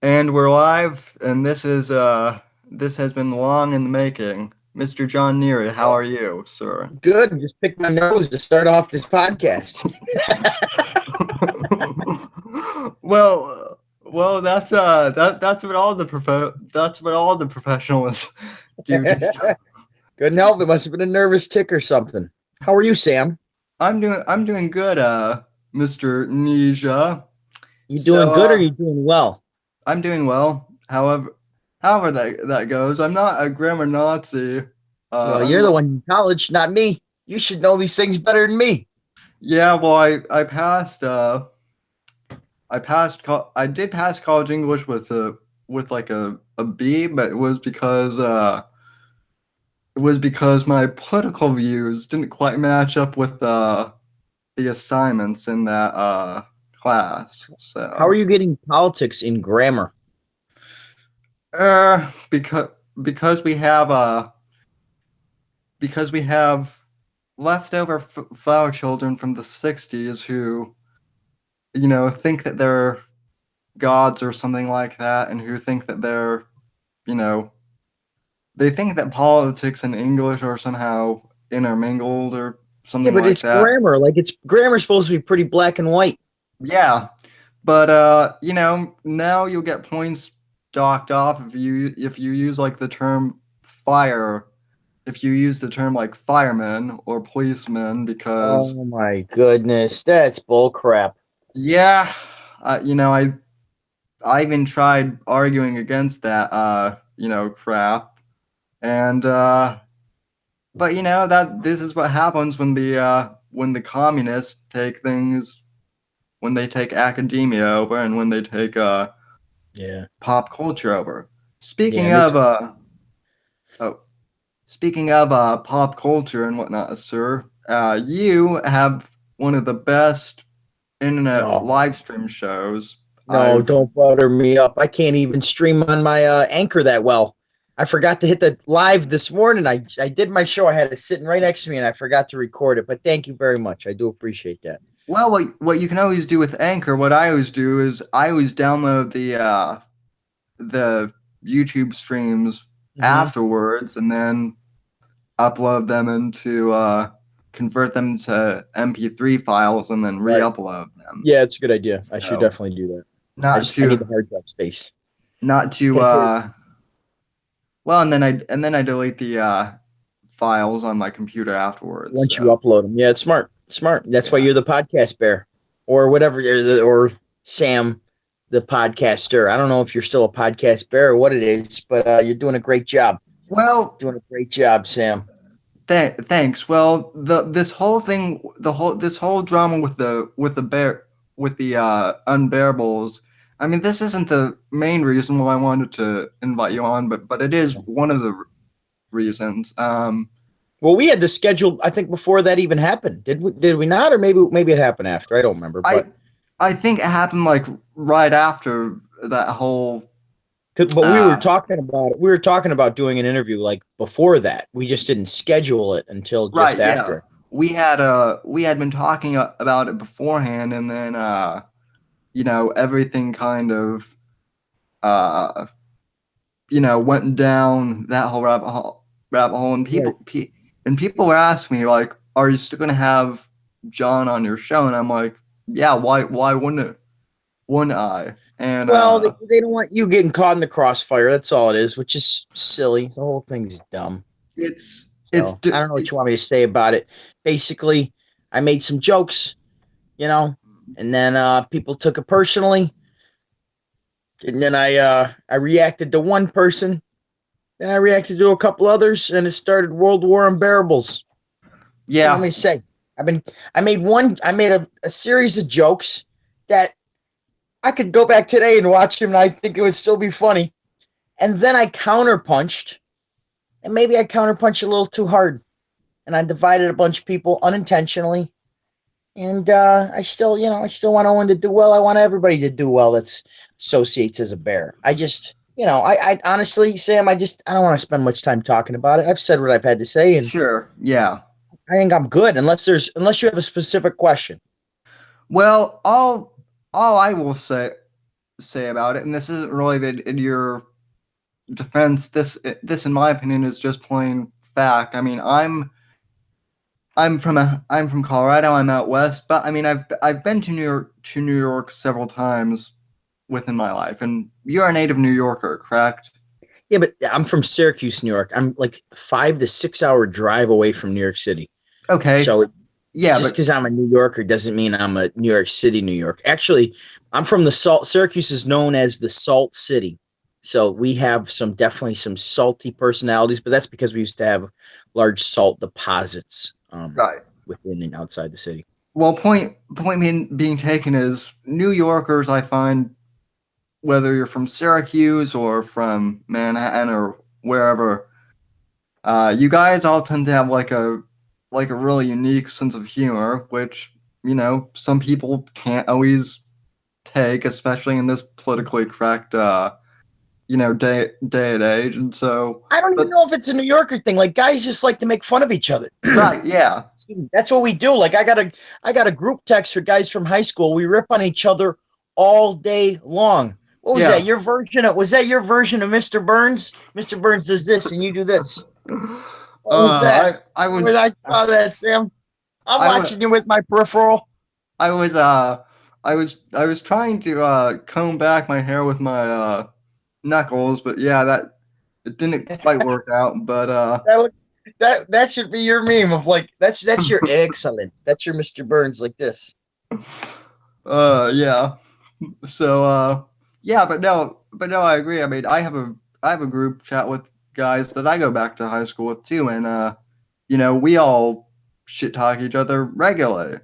And we're live, and this has been long in the making. Mr. John Neri, how are you, sir? Good. Just picked my nose to start off this podcast. Well, that's what all the professionals do to start. Couldn't help it. Must have been a nervous tick or something. How are you, Sam? I'm doing good, Mr. Nisha. You doing So good or you doing well? I'm doing well. However that goes, I'm not a grammar Nazi. Well, I'm you're the not. one in college, not me. You should know these things better than me. Yeah, well, I did pass college English with like a B, but it was because my political views didn't quite match up with the assignments in that class. How are So you getting politics in grammar? because because we have because we have leftover flower children from the 60s who think that they're gods or something like that, and who think that you know they think that politics and English are somehow intermingled or Yeah, something but like it's that. grammar. Like it's grammar's supposed to be pretty black and white. Yeah, but now you'll get points docked off if you use like the term fire, if you use the term like fireman or policeman, because Oh my goodness, that's bull crap. yeah, I even tried arguing against that crap, and but that this is what happens when the communists take things, when they take academia over, and when they take Yeah, pop culture over. yeah, Speaking and it's of oh, speaking of pop culture and whatnot, sir, you have one of the best internet no, live stream shows no, I've. don't butter me up. I can't even stream on my Anchor that well. I forgot to hit the live this morning. I did my show. I had it sitting right next to me, and I forgot to record it. But thank you very much. I do appreciate that. Well, what you can always do with Anchor, what I always do is I always download the YouTube streams Hmm. afterwards, and then upload them into convert them to MP3 files, and then Right. re-upload them. Yeah, it's a good idea. I should So definitely do that. not I need the to hard drive space. not to well, and then I delete the files on my computer afterwards. Once you So upload them, yeah, it's smart. Smart. That's why yeah. you're the podcast bear, or whatever, or Sam, the podcaster. I don't know if you're still a podcast bear or what it is, but you're doing a great job. Well, Doing a great job, Sam. thanks. Well, the this whole thing, the whole this whole drama with the unbearables. I mean, this isn't the main reason why I wanted to invite you on, but it is one of the reasons. Well, we had the schedule. I think before that even happened. Did we? Did we not? Or maybe it happened after. I don't remember. I But I think it happened like right after that whole. we were Uh, talking about it. We were talking about doing an interview like before that. We just didn't schedule it until just right, yeah. after. We had been talking about it beforehand, and then everything kind of uh went down that whole rabbit hole, and Right. people were asking me like, "Are you still gonna have John on your show?" And I'm like, "Yeah, why wouldn't I?" And Well, they don't want you getting caught in the crossfire. That's all it is, which is silly. The whole thing is dumb. it's it's So I don't know what you want me to say about it. Basically, I made some jokes, you know, and then people took it personally. And then I reacted to one person, then I reacted to a couple others, and it started World War Unbearables. What do you want yeah. me to say? I've been I made a series of jokes that I could go back today and watch them, and I think it would still be funny. And then I counterpunched, and maybe I counterpunched a little too hard, and I divided a bunch of people unintentionally. And I still, I still want Owen to do well. I want everybody to do well that's associates as a bear. I just, I honestly, Sam, I don't want to spend much time talking about it. I've said what I've had to say, and Sure, yeah. I think I'm good. Unless you have a specific question. Well, all I will say, say about it, and this isn't really in your defense. This, in my opinion, is just plain fact. I mean, I'm from Colorado. I'm out west, but I mean, I've been to New York several times within my life, and you're a native New Yorker, correct? Yeah, but I'm from Syracuse, New York. I'm like 5 to 6 hour drive away from New York City. Okay, So yeah, just but because I'm a New Yorker doesn't mean I'm a New York City, New York. Actually, I'm from the salt. Syracuse is known as the Salt City. So we have definitely some salty personalities, but that's because we used to have large salt deposits right. within and outside the city. Well, point being taken is New Yorkers. I find whether you're from Syracuse or from Manhattan or wherever, you guys all tend to have like a really unique sense of humor, which some people can't always take, especially in this politically correct day and age. And so, I don't even but know if it's a New Yorker thing. Like guys just like to make fun of each other. right, yeah, That's what we do. Like I got a group text for guys from high school. We rip on each other all day long. What was that? yeah. Your version of was that your version of Mr. Burns? Mr. Burns does this and you do this. What was that? I When would I saw that, Sam, I'm I would watching you with my peripheral. I was I was trying to comb back my hair with my knuckles, but yeah, that it didn't quite work out. But That looks that should be your meme of like that's your excellent. That's your Mr. Burns like this. yeah. So yeah, but no, I agree. I mean, I have a group chat with guys that I go back to high school with too, and we all shit talk each other regularly.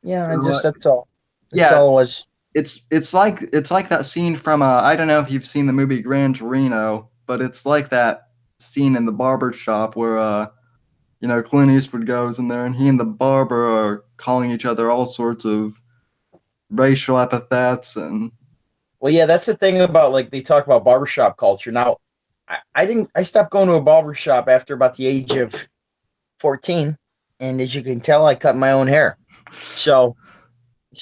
Yeah, So and just that's all. That's yeah, all it was. it's like that scene from I don't know if you've seen the movie Gran Torino, but it's like that scene in the barber shop where Clint Eastwood goes in there and he and the barber are calling each other all sorts of racial epithets and Well, yeah, that's the thing about like they talk about barbershop culture. Now, I didn't I stopped going to a barbershop after about the age of 14, and as you can tell, I cut my own hair. So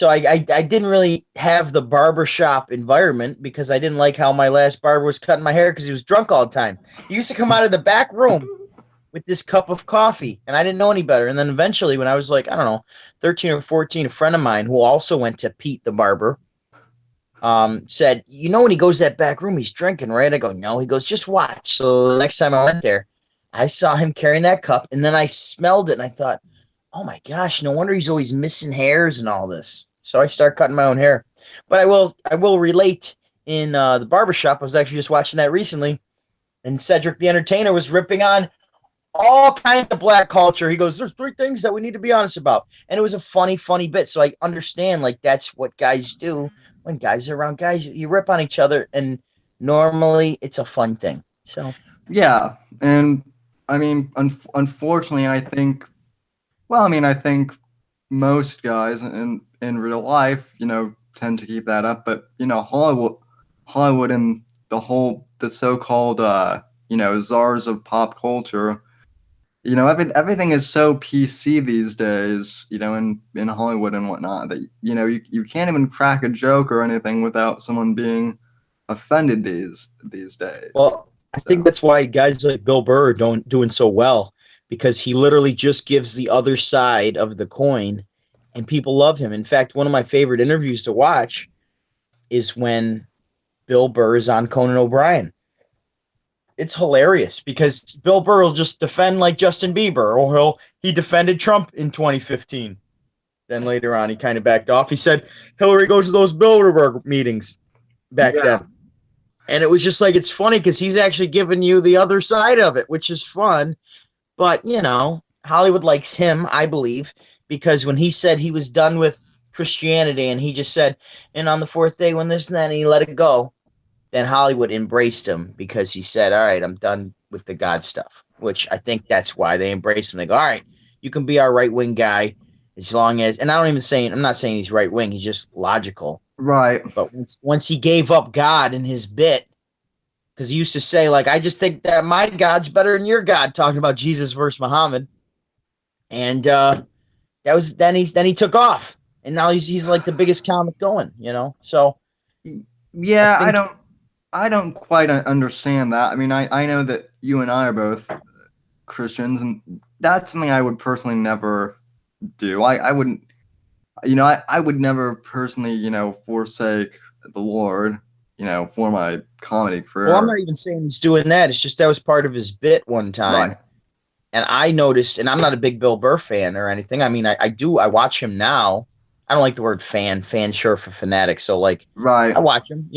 I didn't really have the barbershop environment because I didn't like how my last barber was cutting my hair because he was drunk all the time. He used to come out of the back room with this cup of coffee, and I didn't know any better. And then eventually, when I was like, I don't know, 13 or 14, a friend of mine who also went to Pete the barber said, when he goes to that back room, he's drinking, right? I go, no. He goes, just watch. So the next time I went there, I saw him carrying that cup, and then I smelled it, and I thought, oh my gosh, no wonder he's always missing hairs and all this. So I started cutting my own hair. But I will relate in the barbershop. I was actually just watching that recently, and Cedric the Entertainer was ripping on all kinds of black culture. He goes, there's three things that we need to be honest about. And it was a funny, funny bit. So I understand like that's what guys do when guys are around guys. You rip on each other, and normally it's a fun thing. So yeah, and I mean, unfortunately, I think most guys in real life, tend to keep that up, but Hollywood and the so-called czars of pop culture. Everything is so PC these days, in Hollywood and whatnot, that you can't even crack a joke or anything without someone being offended these days. well, I think So that's why guys like Bill Burr are doing so well because he literally just gives the other side of the coin, and people love him. In fact, one of my favorite interviews to watch is when Bill Burr is on Conan O'Brien. It's hilarious because Bill Burr will just defend like Justin Bieber, or he defended Trump in 2015. Then later on, he kind of backed off. He said Hillary goes to those Bilderberg meetings back yeah, then. And it was just like, it's funny because he's actually giving you the other side of it, which is fun. But, Hollywood likes him, I believe, because when he said he was done with Christianity and he just said, and on the fourth day when this and that, and he let it go, then Hollywood embraced him because he said, all right, I'm done with the God stuff, which I think that's why they embraced him. They go, all right, you can be our right wing guy as long as, and I'm not saying he's right wing, he's just logical. right. But once he gave up God in his bit, because he used to say, like, I just think that my God's better than your God, talking about Jesus versus Muhammad. And that was then he took off. And now he's like the biggest comic going, So I Yeah, think, I don't quite understand that. I mean, I know that you and I are both Christians, and that's something I would personally never do. I wouldn't, I would never personally, forsake the Lord, for my comedy well, I'm career. not even saying he's doing that. It's just that was part of his bit one time. Right, And I noticed, and I'm not a big Bill Burr fan or anything. I mean, I watch him now. I don't like the word fan. Fan short for fanatic. So like, right. I watch him,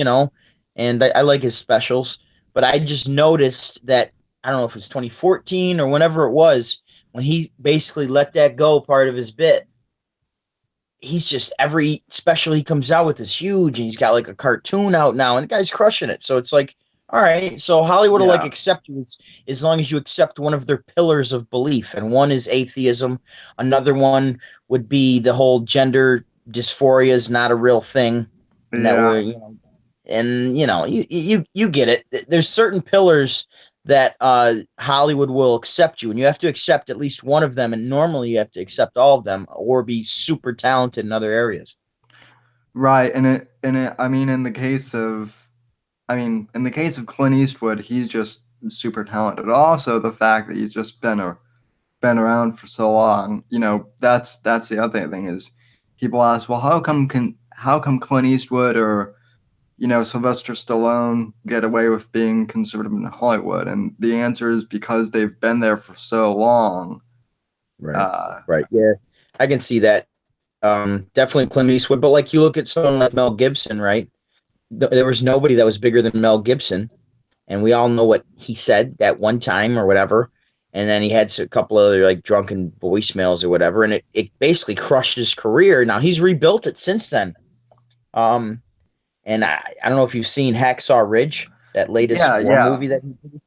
and I like his specials. But I just noticed that I don't know if it was 2014 or whenever it was when he basically let that go. Part of his bit, he's just every special he comes out with is huge, and he's got like a cartoon out now, and the guy's crushing it. So it's like, all right, so Hollywood will like Yeah, accept you as long as you accept one of their pillars of belief, and one is atheism, another one would be the whole gender dysphoria is not a real thing, and that we're yeah, and you get it. There's certain pillars that Hollywood will accept you, and you have to accept at least one of them. And normally, you have to accept all of them, or be super talented in other areas. right. I mean, in the case of Clint Eastwood, he's just super talented. Also, the fact that he's just been around for so long, that's the other thing is people ask, well, how come Clint Eastwood or Sylvester Stallone get away with being conservative in Hollywood? And the answer is because they've been there for so long. Right. Uh, Right. Yeah, I can see that. Definitely Clint Eastwood, but like you look at someone like Mel Gibson, right? There was nobody that was bigger than Mel Gibson, and we all know what he said that one time or whatever. And then he had a couple other like drunken voicemails or whatever, and it basically crushed his career. Now he's rebuilt it since then. Um, and I don't know if you've seen Hacksaw Ridge, that latest yeah, war yeah, movie that he did.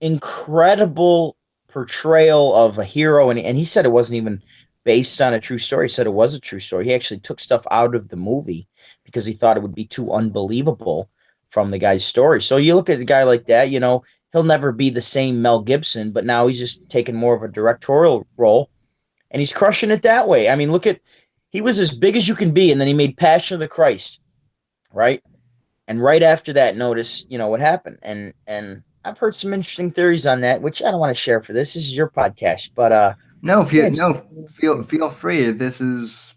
Incredible portrayal of a hero, and he said it wasn't even based on a true story. He said it was a true story. He actually took stuff out of the movie because he thought it would be too unbelievable from the guy's story. So you look at a guy like that, he'll never be the same Mel Gibson, but now he's just taking more of a directorial role, and he's crushing it that way. I mean, look at he was as big as you can be, and then he made Passion of the Christ, right? And right after that, notice what happened. And I've heard some interesting theories on that, which I don't want to share for this. This is your podcast, but no, if yeah, you it's no, feel free. This is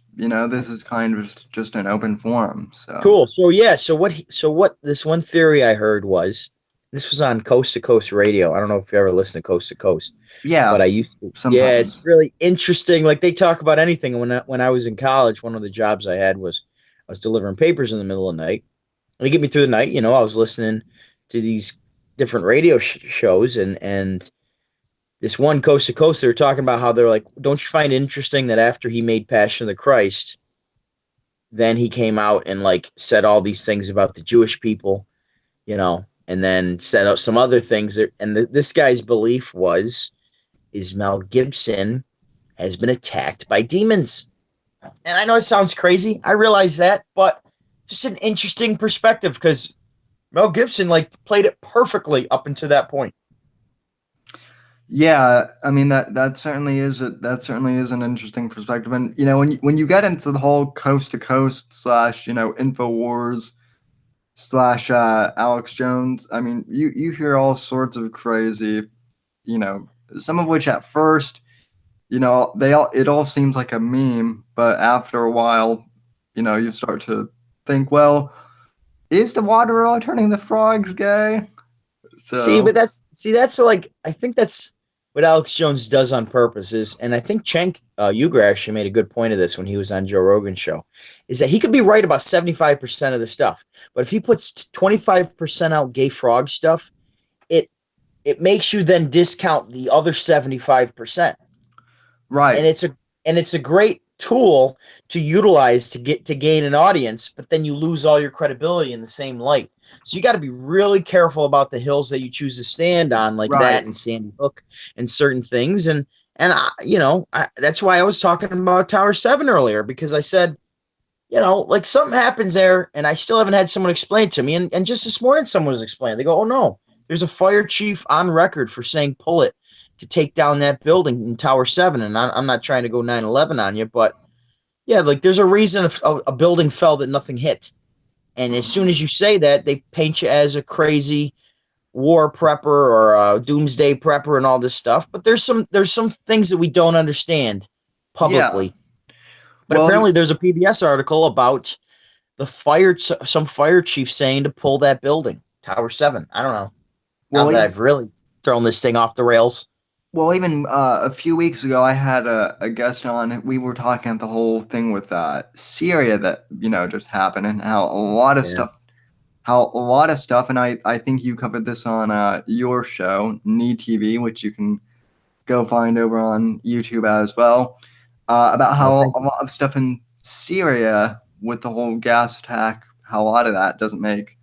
kind of just an open forum. So cool. So yeah, so what this one theory I heard was this was on Coast to Coast Radio. I don't know if you ever listen to Coast to Coast, but yeah, I used to. Yeah, it's sometimes. really interesting. Like they talk about anything. When I was in college, one of the jobs I had was I was delivering papers in the middle of the night. And to get me through the night, I was listening to these different radio shows, and this one Coast to Coast, they were talking about how they're like, don't you find it interesting that after he made Passion of the Christ, then he came out and like said all these things about the Jewish people, and then said out some other things that, and this guy's belief is Mel Gibson has been attacked by demons. And I know it sounds crazy. I realize that, but just an interesting perspective because Mel Gibson like played it perfectly up until that point. Yeah, I mean that certainly is an interesting perspective, and when you get into the whole coast to coast slash Infowars slash Alex Jones, I mean you hear all sorts of crazy, you know, some of which at first they all it all seems like a meme, but after a while, you start to think, well, is the water really turning the frogs gay? See, So but that's like I think that's what Alex Jones does on purpose is, and I think Cenk Uygur actually made a good point of this when he was on Joe Rogan's show, is that he could be right about 75% of the stuff, but if he puts 25% out gay frog stuff, it it makes you then discount the other 75%, right, and it's a great tool to utilize to gain an audience, but then you lose all your credibility in the same light. So you got to be really careful about the hills that you choose to stand on, like right, that and Sandy Hook and certain things. And that's why I was talking about Tower 7 earlier, because I said, like something happens there, and I still haven't had someone explain it to me. And just this morning, someone was explaining. They go, "Oh no, there's a fire chief on record for saying pull it to take down that building in Tower 7." And I'm not trying to go 9/11 on you, but yeah, like there's a reason a building fell that nothing hit. And as soon Mhm. as you say that, they paint you as a crazy war prepper or a doomsday prepper and all this stuff. But there's some things that we don't understand Yeah. publicly. But Well, apparently, there's a PBS article about some fire chief saying to pull that building, Tower 7. I don't know. Now well, that I've really thrown this thing off the rails. even a few weeks ago, I had a guest on. We were talking about the whole thing with Syria that just happened, and Yeah. how a lot of stuff, and I think you covered this on your show, NeeTV, which you can go find over on YouTube as well, about Oh, how thank a you. lot of stuff in Syria with the whole gas attack, how a lot of that doesn't make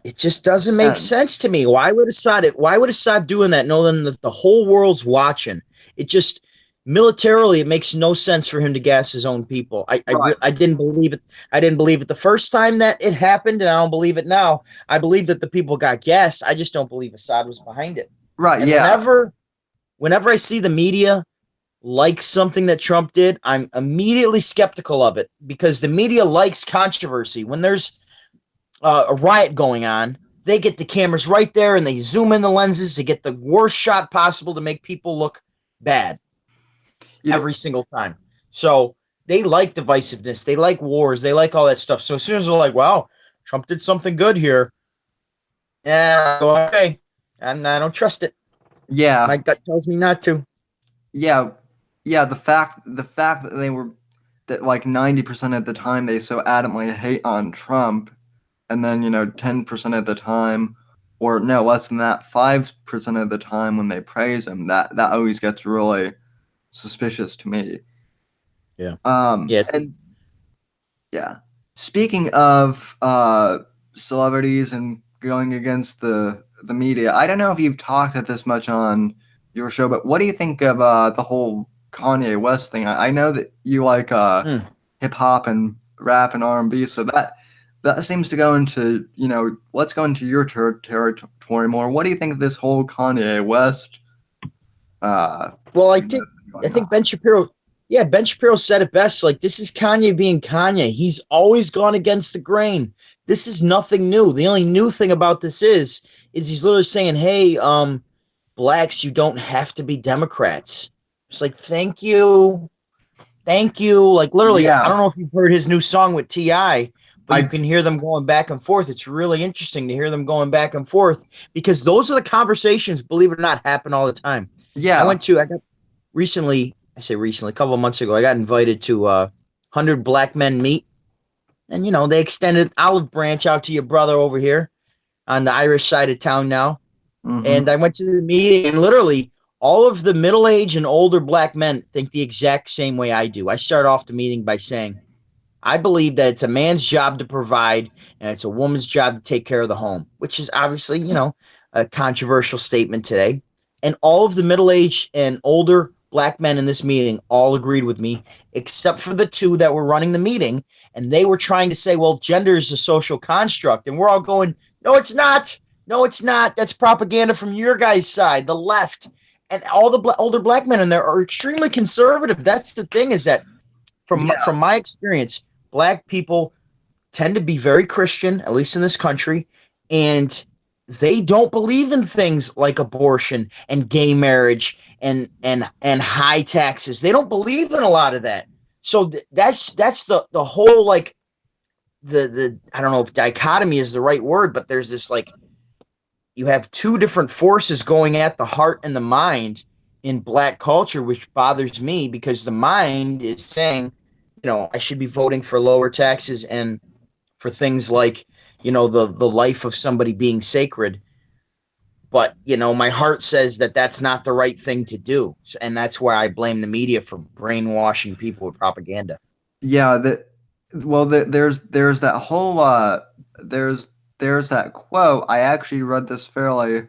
It just doesn't make sense. sense to me. Why would Assad doing that knowing that the whole world's watching? It just militarily it makes no sense for him to gas his own people. Right. I didn't believe it. I didn't believe it the first time that it happened, and I don't believe it now. I believe that the people got gassed. I just don't believe Assad was behind it. Right. And Yeah. whenever I see the media like something that Trump did, I'm immediately skeptical of it because the media likes controversy. When there's a riot going on, they get the cameras right there and they zoom in the lenses to get the worst shot possible to make people look bad You know. every single time. So they like divisiveness, they like wars, they like all that stuff. So as soon as they're like, "Wow, Trump did something good here," yeah, okay, and I don't trust it. Yeah. My gut tells me not to. Yeah. Yeah. The fact that that like 90% of the time they so adamantly hate on Trump, and then 10% of the time, or no, less than that, 5% of the time when they praise him, that always gets really suspicious to me. Yeah. Yes. And yeah, speaking of celebrities and going against the media, I don't know if you've talked at this much on your show, but what do you think of the whole Kanye West thing? I know that you like Mm. hip hop and rap and R&B, so that seems to go into, let's go into your territory more. What do you think of this whole Kanye West Well, thing that's I going on? think Ben Shapiro, yeah, Ben Shapiro said it best. Like, this is Kanye being Kanye. He's always gone against the grain. This is nothing new. The only new thing about this is he's literally saying, "Hey, blacks, you don't have to be Democrats." It's like, thank you. Like, literally, I Yeah, don't know if you've heard his new song with Ti, but you I can hear them going back and forth. It's really interesting to hear them going back and forth because those are the conversations, believe it or not, happen all the time. yeah. I got recently, I say recently, a couple of months ago, I got invited to 100 Black Men Meet. And, they extended olive branch out to your brother over here on the Irish side of town now. And Mm-hmm. I went to the meeting, and literally all of the middle aged and older Black men think the exact same way I do. I start off the meeting by saying, I believe that it's a man's job to provide and it's a woman's job to take care of the home, which is obviously, a controversial statement today. And all of the middle aged and older Black men in this meeting all agreed with me, except for the two that were running the meeting. And they were trying to say, well, gender is a social construct. And we're all going, no, it's not. No, it's not. That's propaganda from your guys' side, the left. And all the older Black men in there are extremely conservative. That's the thing, is that Yeah, from my experience, Black people tend to be very Christian, at least in this country, and they don't believe in things like abortion and gay marriage and high taxes. They don't believe in a lot of that. So that's the whole, like, the I don't know if dichotomy is the right word, but there's this, like, you have two different forces going at the heart and the mind in Black culture, which bothers me because the mind is saying, I should be voting for lower taxes and for things like, the life of somebody being sacred. But, my heart says that that's not the right thing to do. And that's where I blame the media for brainwashing people with propaganda. yeah. There's that whole there's there's that quote. I actually read this fairly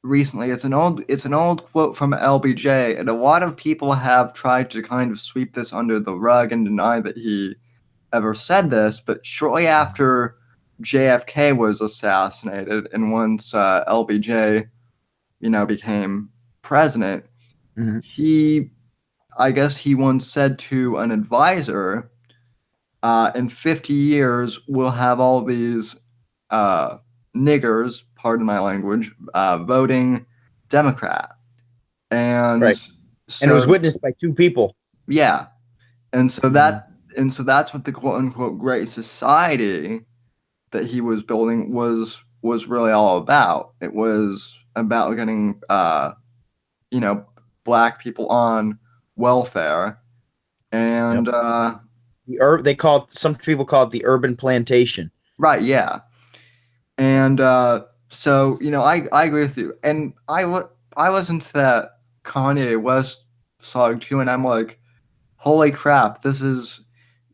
recently. It's an old quote from LBJ, and a lot of people have tried to kind of sweep this under the rug and deny that he ever said this. But shortly after JFK was assassinated, and once LBJ, became president, Mm-hmm. he, I guess he once said to an advisor, in 50 years we'll have all these uh, niggers, pardon my language, voting Democrat. And Right. And it was so, witnessed by two people. yeah. And so Mhm. that's what the quote unquote great society that he was building was really all about. It was about getting you know, black people on welfare. Yep. And They call it, some people call it the urban plantation. right, yeah. And so, I agree with you. And I listened to that Kanye West song too, and I'm like, holy crap, this is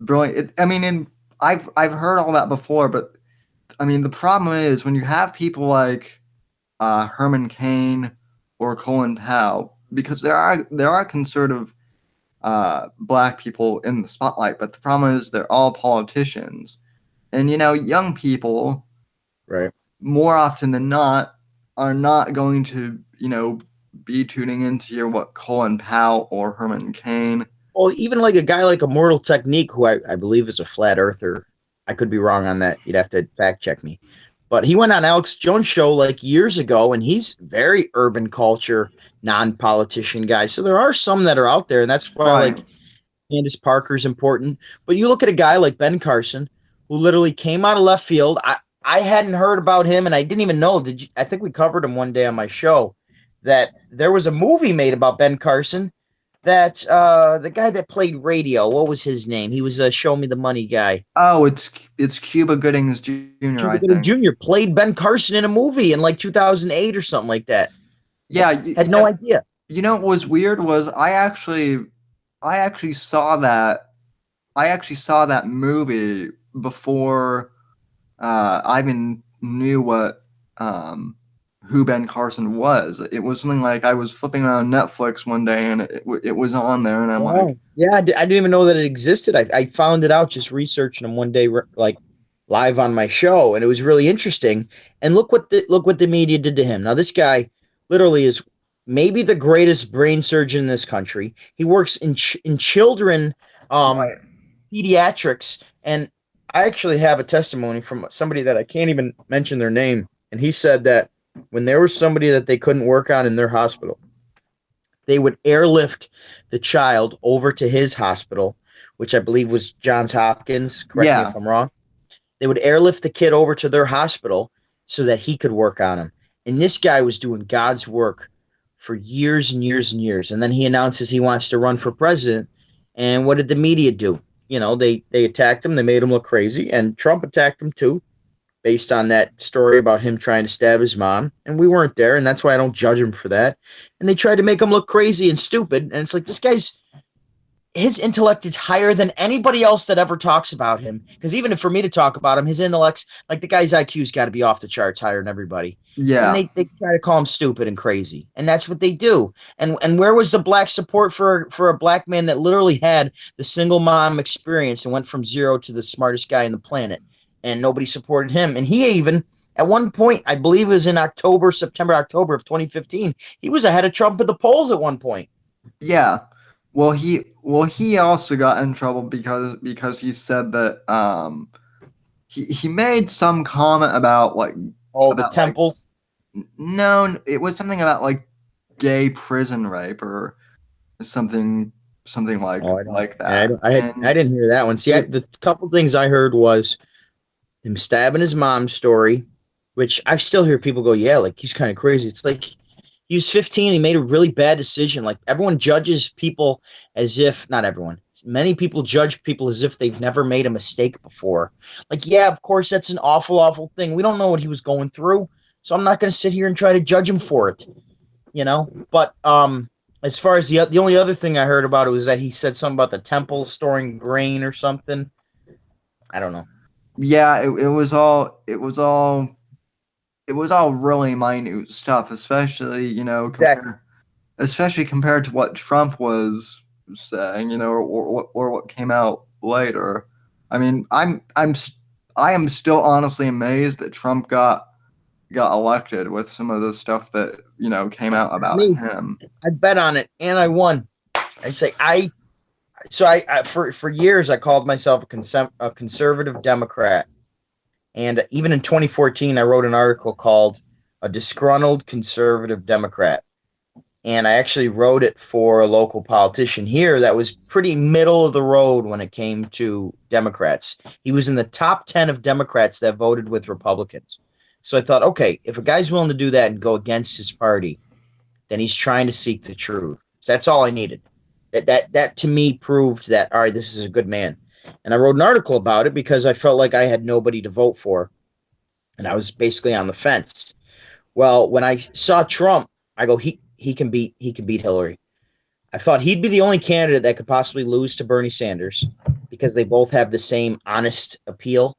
brilliant. I mean, and I've heard all that before, but I mean, the problem is when you have people like Herman Cain or Colin Powell, because there are conservative black people in the spotlight, but the problem is they're all politicians, and young people Right. more often than not are not going to be tuning in to hear what Colin Powell or Herman Cain. Well, even like a guy like Immortal Technique, who I believe is a flat earther. I could be wrong on that. You'd have to fact check me. But he went on Alex Jones' show like years ago, and he's very urban culture, non-politician guy. So there are some that are out there, and that's why Right. like Candace Parker's important. But you look at a guy like Ben Carson, who literally came out of left field. I hadn't heard about him, and I didn't even know. Did you? I think we covered him one day on my show. That there was a movie made about Ben Carson. That the guy that played radio, what was his name? He was a Show Me the Money guy. Oh, it's Cuba Goodings Jr., Cuba I Gooding think. Jr. played Ben Carson in a movie in like 2008 or something like that. Yeah, Had no idea. what was weird was I actually saw that movie before I even knew what who Ben Carson was. It was something like I was flipping around Netflix one day and it was on there, and I'm like, Wow. Yeah, I didn't even know that it existed. I found it out just researching him one day, like live on my show, and it was really interesting. And look what the media did to him. Now, this guy literally is maybe the greatest brain surgeon in this country. He works in children, um, right, pediatrics, and I actually have a testimony from somebody that I can't even mention their name, and he said that when there was somebody that they couldn't work on in their hospital, they would airlift the child over to his hospital, which I believe was Johns Hopkins. Correct me yeah, if I'm wrong. They would airlift the kid over to their hospital so that he could work on him. And this guy was doing God's work for years and years and years. And then he announces he wants to run for president. And what did the media do? They attacked him. They made him look crazy. And Trump attacked him too, based on that story about him trying to stab his mom. And we weren't there. And that's why I don't judge him for that. And they tried to make him look crazy and stupid. And it's like, this guy's his intellect is higher than anybody else that ever talks about him. Because even if for me to talk about him, his intellect's like the guy's IQ's got to be off the charts higher than everybody. And yeah, they try to call him stupid and crazy. And that's what they do. And where was the black support for a black man that literally had the single mom experience and went from zero to the smartest guy in the planet? And nobody supported him. And he even at one point, I believe it was in September, October of 2015, he was ahead of Trump at the polls at one point. yeah. Well, he also got in trouble because he said that he made some comment Oh, the about temples. no, it was something about like gay prison rape or something like Oh, I don't. like Yeah, that. I And didn't hear that one. See, it the couple things I heard was him stabbing his mom's story, which I still hear people go, "Yeah, like he's kind of crazy." It's like he was 15. He made a really bad decision. Like everyone judges people as if not everyone. Many people judge people as if they've never made a mistake before. Like, yeah, of course, that's an awful, awful thing. We don't know what he was going through, so I'm not going to sit here and try to judge him for it. But as far as the only other thing I heard about it was that he said something about the temple storing grain or something. I don't know. yeah, it was all really minute stuff, especially Exactly. compared to what Trump was saying, or what came out later. I mean, I am still honestly amazed that Trump got elected with some of the stuff that came out about Me, him. I bet on it and I won. I say So I for years I called myself a conservative Democrat, and even in 2014 I wrote an article called "A Disgruntled Conservative Democrat." And I actually wrote it for a local politician here that was pretty middle of the road when it came to Democrats. He was in the top 10 of Democrats that voted with Republicans. So I thought, okay, if a guy's willing to do that and go against his party, then he's trying to seek the truth. So that's all I needed. That to me proved that all right, this is a good man. And I wrote an article about it because I felt like I had nobody to vote for, and I was basically on the fence. Well, when I saw Trump, I go, he can beat Hillary. I thought he'd be the only candidate that could possibly lose to Bernie Sanders because they both have the same honest appeal.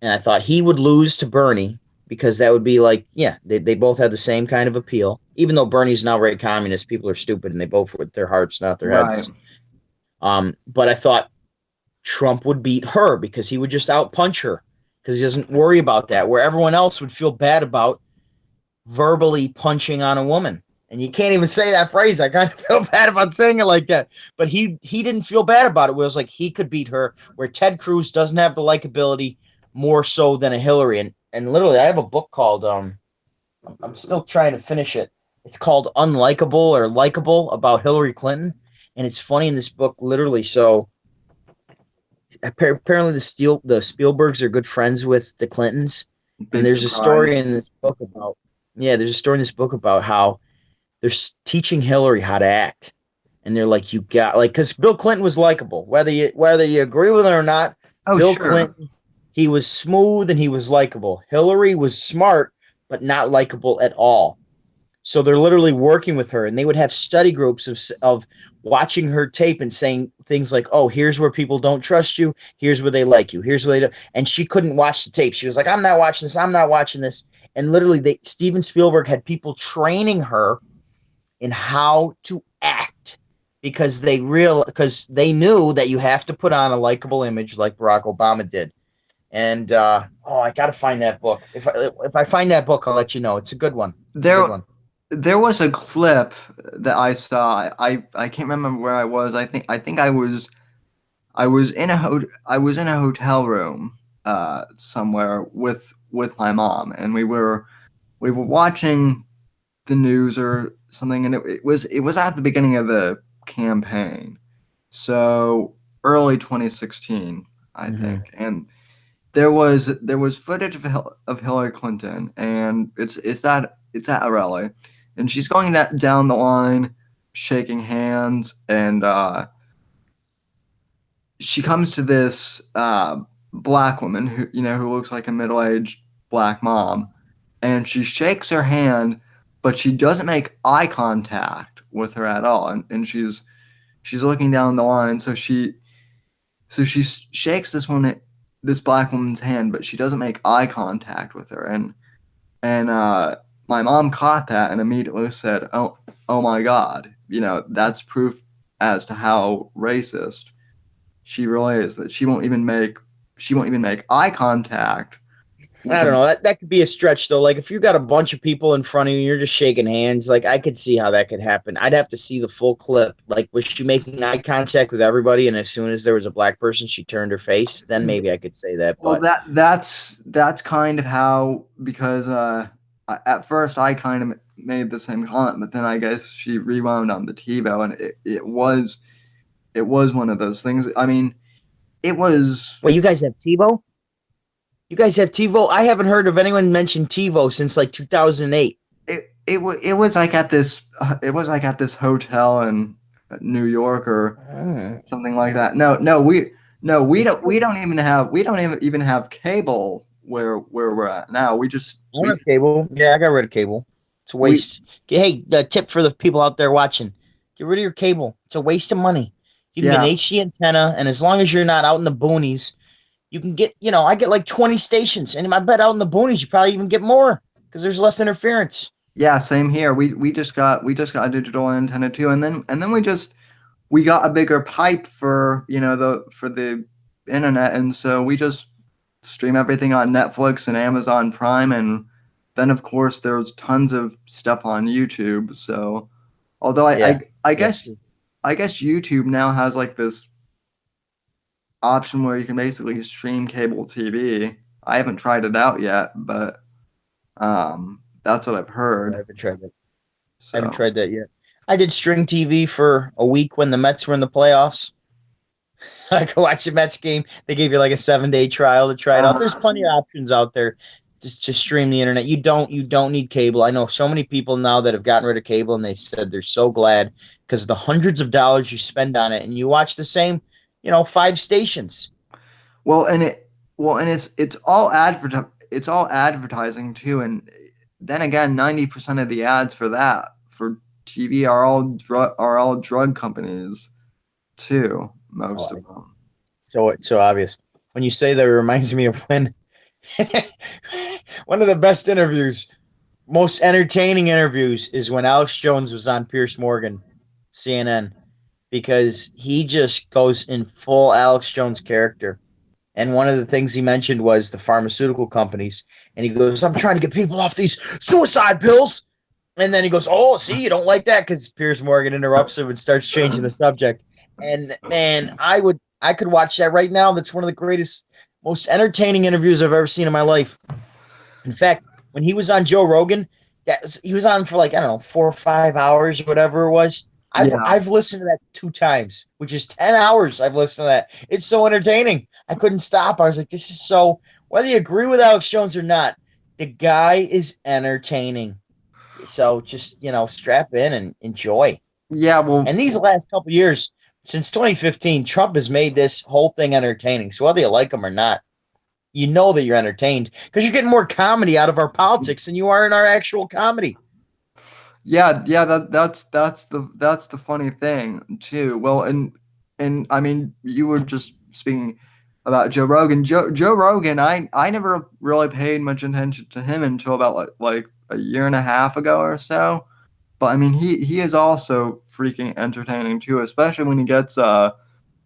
And I thought he would lose to Bernie because that would be like, yeah, they both have the same kind of appeal. Even though Bernie's an outright communist, people are stupid and they vote with their hearts, not their Right. heads. But I thought Trump would beat her because he would just outpunch her because he doesn't worry about that, where everyone else would feel bad about verbally punching on a woman. And you can't even say that phrase. I kind of feel bad about saying it like that. But he didn't feel bad about it. It was like he could beat her, where Ted Cruz doesn't have the likability more so than a Hillary. And literally, I have a book called I'm still trying to finish it. It's called Unlikable or Likable about Hillary Clinton, and it's funny in this book. Literally, so apparently the Spielbergs are good friends with the Clintons, and Big there's a story surprise. in this book about there's a story in this book about how they're teaching Hillary how to act, and they're like, you got like, because Bill Clinton was likable, whether you agree with it or not. Oh, Bill sure. Clinton, he was smooth and he was likable. Hillary was smart but not likable at all. So they're literally working with her, and they would have study groups of watching her tape and saying things like, "Oh, here's where people don't trust you. Here's where they like you. Here's where they don't." And she couldn't watch the tape. She was like, "I'm not watching this. I'm not watching this." And literally, Steven Spielberg had people training her in how to act because they knew that you have to put on a likable image like Barack Obama did. And I got to find that book. If I find that book, I'll let you know. It's a good one. It's a good There one. there was a clip that I saw. I can't remember where I was. I think I was in a hotel room somewhere with my mom, and we were watching the news or something, and it was at the beginning of the campaign. So early 2016, I Mm-hmm. think. And there was footage of Hillary Clinton, and it's at a rally, and she's going down the line, shaking hands, and she comes to this black woman who looks like a middle-aged black mom, and she shakes her hand, but she doesn't make eye contact with her at all, and she's looking down the line, so she shakes this black woman's hand, but she doesn't make eye contact with her. And my mom caught that and immediately said, "Oh my God, that's proof as to how racist she really is. That she won't even make eye contact with I don't a." know. That could be a stretch though. Like if you got a bunch of people in front of you, you're just shaking hands. Like I could see how that could happen. I'd have to see the full clip. Like was she making eye contact with everybody, and as soon as there was a black person, she turned her face? Then maybe I could say that. Well, But that's kind of how, because at first I kind of made the same comment, but then I guess she rewound on the TiVo, and it was one of those things. I mean, it was wait, you guys have TiVo? You guys have TiVo? I haven't heard of anyone mention TiVo since like 2008. it was like at this hotel in New York or Mm, something like that. No, it's we don't even have cable where we're at now. We just I don't have cable. Yeah, I got rid of cable. It's a we waste. Hey, tip for the people out there watching: get rid of your cable. It's a waste of money. You can get an yeah. HD antenna, and as long as you're not out in the boonies, you can get. I get like 20 stations, and I bet out in the boonies you probably even get more because there's less interference. Yeah, same here. We just got a digital antenna too, and then we got a bigger pipe for the internet, and so we just stream everything on Netflix and Amazon Prime, and then of course there's tons of stuff on YouTube. So although I Yeah, I, I yeah, guess I guess YouTube now has like this option where you can basically stream cable TV. I haven't tried it out yet, but that's what I've I heard. haven't tried that. I haven't So, tried that yet. I did string TV for a week when the Mets were in the playoffs. I could watch a Mets game. They gave you like a 7-day trial to try it out. There's uh, plenty of options out there. Just stream the internet. You don't need cable. I know so many people now that have gotten rid of cable and they said they're so glad because of the hundreds of dollars you spend on it and you watch the same, 5 stations. well, and it's all advertising too, and then again, 90% of the ads for that for TV are all drug companies too, Oh, most of them. so it's so obvious. When you say that, it reminds me of when one of the best interviews, most entertaining interviews, is when Alex Jones was on Pierce Morgan, CNN, because he just goes in full Alex Jones character. And one of the things he mentioned was the pharmaceutical companies. And he goes, I'm trying to get people off these suicide pills. And then he goes, oh, see, you don't like that because Pierce Morgan interrupts him and starts changing the subject. And man, I could watch that right now. That's one of the greatest, most entertaining interviews I've ever seen in my life. In fact, when he was on Joe Rogan, he was on for like, I don't know, 4 or 5 hours or whatever it was. Yeah, I've listened to that 2 times, which is 10 hours. I've listened to that. It's so entertaining. I couldn't stop. I was like, this is so. Whether you agree with Alex Jones or not, the guy is entertaining. So just strap in and enjoy. yeah. Well, And these last couple years, since 2015, Trump has made this whole thing entertaining. So whether you like him or not, you know that you're entertained because you're getting more comedy out of our politics than you are in our actual comedy. yeah, yeah. That's the funny thing too. Well, and I mean, you were just speaking about Joe Rogan. Joe Rogan. I never really paid much attention to him until about like a year and a half ago or so. But I mean, he is also freaking entertaining too, especially when he gets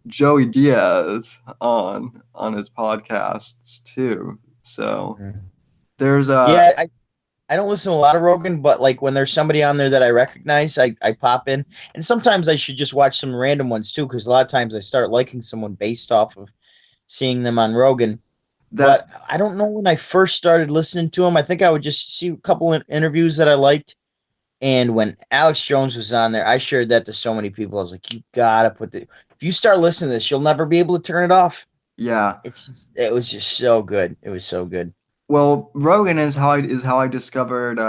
Joey Diaz on his podcasts too. So Mhm. there's Yeah, I don't listen to a lot of Rogan, but like when there's somebody on there that I recognize, I pop in. And sometimes I should just watch some random ones too, because a lot of times I start liking someone based off of seeing them on Rogan. that But I don't know when I first started listening to him. I think I would just see a couple of interviews that I liked. And when Alex Jones was on there, I shared that to so many people. I was like, you gotta put the if you start listening to this, you'll never be able to turn it off. yeah. It was just so good. It was so good. Well, Rogan is how I discovered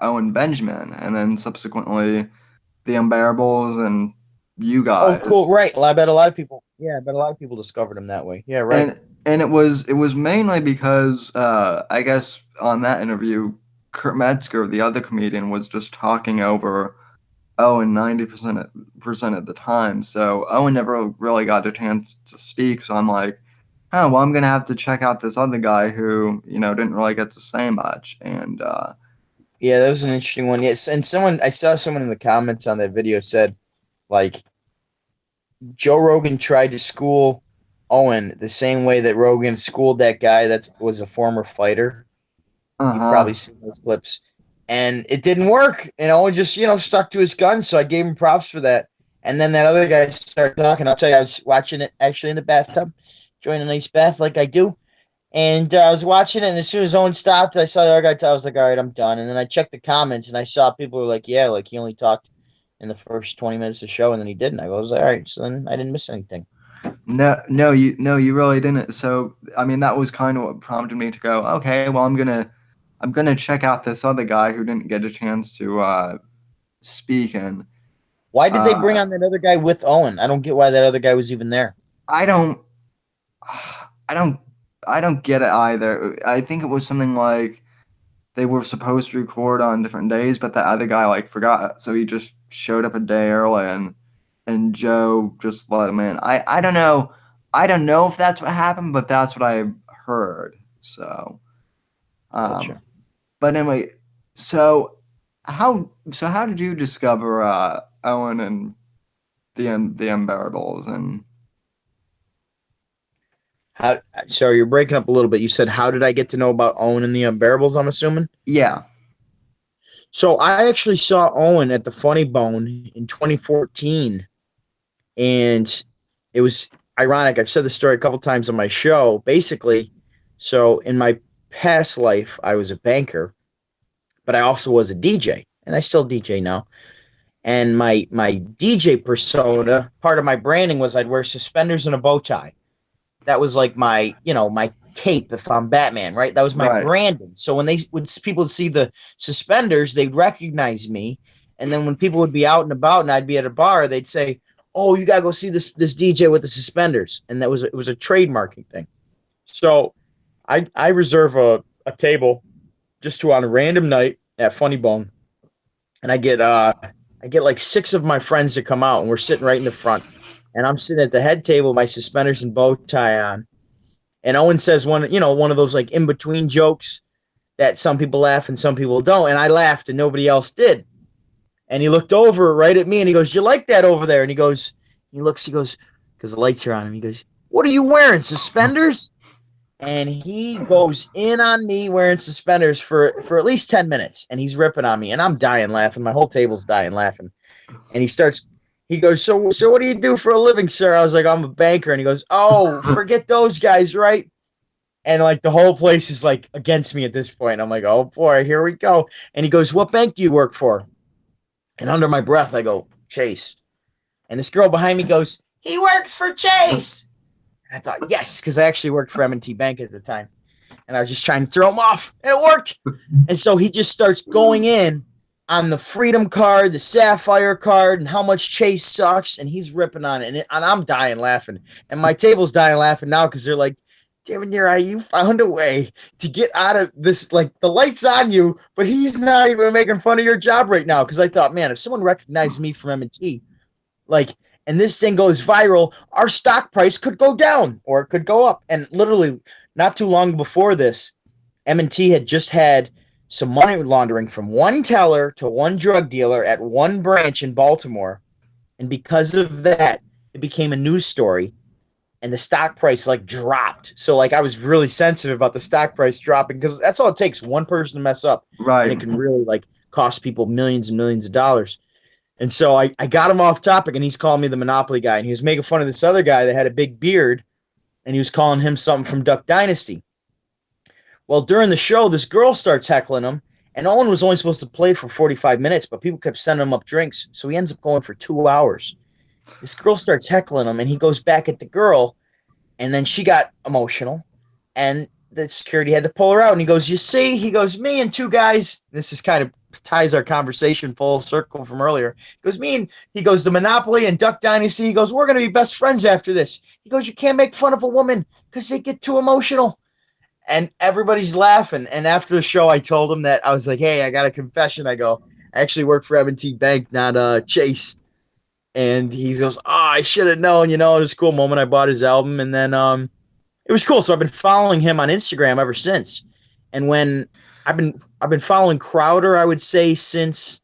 Owen Benjamin, and then subsequently the Unbearables and you Oh, cool. guys. Right. Well, I bet a lot of people, yeah, I bet a lot of people discovered him that way. Yeah, right. And it was mainly because I guess on that interview, Kurt Metzger, the other comedian, was just talking over Owen 90% of the time. So Owen never really got a chance to speak. So I'm like, oh well, I'm gonna have to check out this other guy who didn't really get to say much. And Yeah, that was an interesting one. Yes, and I saw someone in the comments on that video said, like, Joe Rogan tried to school Owen the same way that Rogan schooled that guy that was a former fighter. You've probably uh-huh. seen those clips. And it didn't work. And Owen just, stuck to his guns. So I gave him props for that. And then that other guy started talking. I'll tell you, I was watching it actually in the bathtub, enjoying a nice bath like I do. And I was watching it, and as soon as Owen stopped, I saw the other guy. I was like, all right, I'm done. And then I checked the comments, and I saw people were like, yeah, like he only talked in the first 20 minutes of the show, and then he didn't. I was like, all right, so then I didn't miss anything. No, you really didn't. So I mean, that was kind of what prompted me to go, okay, well, I'm gonna check out this other guy who didn't get a chance to speak. And Why did they bring uh, on that other guy with Owen? I don't get why that other guy was even there. I don't, I don't, I don't get it either. I think it was something like they were supposed to record on different days, but the other guy like forgot, so he just showed up a day early, and Joe just let him in. I don't know. I don't know if that's what happened, but that's what I heard. So, um, Gotcha. but anyway, so how did you discover Owen and the Unbearables? And How? Sorry, you're breaking up a little bit. You said, how did I get to know about Owen and the Unbearables? I'm assuming. yeah, So I actually saw Owen at the Funny Bone in 2014, and it was ironic. I've said the story a couple times on my show. Basically, so in my past life, I was a banker, but I also was a DJ, and I still DJ now. And my DJ persona, part of my branding was I'd wear suspenders and a bow tie. That was like my, my cape if I'm Batman, right? That was my Right. branding. So when people would see the suspenders, they'd recognize me. And then when people would be out and about and I'd be at a bar, they'd say, "Oh, you gotta go see this DJ with the suspenders." And it was a trademarking thing. So I reserve a table just to on a random night at Funny Bone, and I get like six of my friends to come out, and we're sitting right in the front, and I'm sitting at the head table with my suspenders and bow tie on, and Owen says one of those like in between jokes that some people laugh and some people don't, and I laughed and nobody else did, and he looked over right at me and he goes, "You like that over there?" And he goes, because the lights are on him, he goes, "What are you wearing, suspenders?" And he goes in on me wearing suspenders for at least 10 minutes, and he's ripping on me, and I'm dying laughing. My whole table's dying laughing. And he goes, so what do you do for a living, sir? I was like, "I'm a banker." And he goes, "Oh, forget those guys, right?" And like the whole place is like against me at this point. I'm like, "Oh boy, here we go." And he goes, "What bank do you work for?" And under my breath, I go, "Chase." And this girl behind me goes, "He works for Chase." And I thought, yes, because I actually worked for M&T Bank at the time. And I was just trying to throw him off, and it worked. And so he just starts going in on the Freedom card, the Sapphire card, and how much Chase sucks, and he's ripping on it, and I'm dying laughing, and my table's dying laughing now because they're like, "Damn it, Neri, you found a way to get out of this. Like the light's on you, but he's not even making fun of your job right now." Because I thought, man, if someone recognized me from M&T, like, and this thing goes viral, our stock price could go down or it could go up. And literally, not too long before this, M&T had just had some money laundering from one teller to one drug dealer at one branch in Baltimore. And because of that, it became a news story and the stock price like dropped. So like I was really sensitive about the stock price dropping because that's all it takes, one person to mess up, and Right. it can really like cost people millions and millions of dollars. And so I got him off topic, and he's calling me the Monopoly guy, and he was making fun of this other guy that had a big beard, and he was calling him something from Duck Dynasty. Well, during the show, this girl starts heckling him, and Owen was only supposed to play for 45 minutes, but people kept sending him up drinks, so he ends up going for 2 hours. This girl starts heckling him, and he goes back at the girl, and then she got emotional, and the security had to pull her out, and he goes, "You see," he goes, "me and two guys," this is kind of ties our conversation full circle from earlier. He goes, he goes, "The Monopoly and Duck Dynasty," he goes, "we're going to be best friends after this." He goes, "You can't make fun of a woman because they get too emotional." And everybody's laughing. And after the show, I told him that I was like, "Hey, I got a confession." I go, "I actually work for M&T Bank, not Chase." And he goes, "Oh, I should have known." It was a cool moment. I bought his album, and then it was cool. So I've been following him on Instagram ever since. And when I've been following Crowder, I would say, since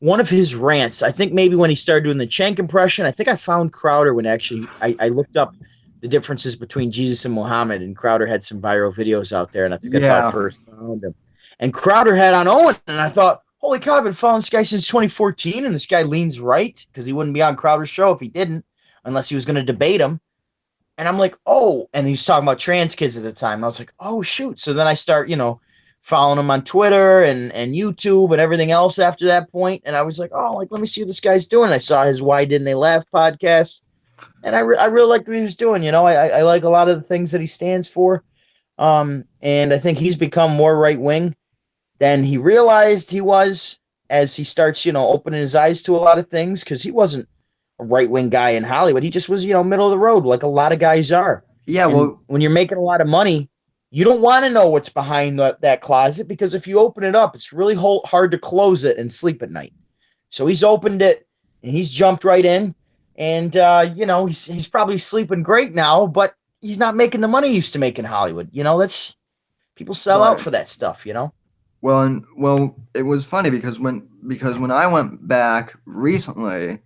one of his rants. I think maybe when he started doing the Cenk impression. I think I found Crowder when actually I looked up the differences between Jesus and Muhammad, and Crowder had some viral videos out there, and I think that's how I Yeah. first found him. And Crowder had on Owen, and I thought, "Holy cow, I've been following this guy since 2014, and this guy leans right," because he wouldn't be on Crowder's show if he didn't, unless he was going to debate him. And I'm like, "Oh," and he's talking about trans kids at the time. I was like, "Oh, shoot." So then I start, following him on Twitter and YouTube and everything else after that point. And I was like, "Oh, like, let me see what this guy's doing." I saw his Why Didn't They Laugh podcast. And I really liked what he was doing. I like a lot of the things that he stands for. And I think he's become more right wing than he realized he was as he starts, opening his eyes to a lot of things, because he wasn't a right wing guy in Hollywood. He just was, middle of the road, like a lot of guys are. Yeah. And Well. when you're making a lot of money, you don't want to know what's behind that closet, because if you open it up, it's really hard to close it and sleep at night. So he's opened it and he's jumped right in. And, he's probably sleeping great now, but he's not making the money he used to make in Hollywood. That's people sell out Right. for that stuff. Well, it was funny because when I went back recently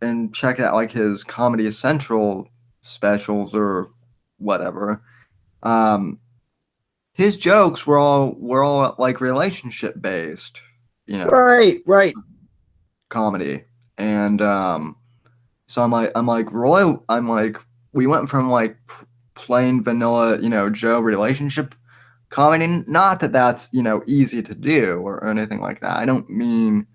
and checked out like his Comedy Central specials or whatever, um, his jokes were all like relationship based, you know, Right. comedy. And so I'm like, we went from like plain vanilla, Joe relationship comedy. Not that that's easy to do or anything like that. I don't mean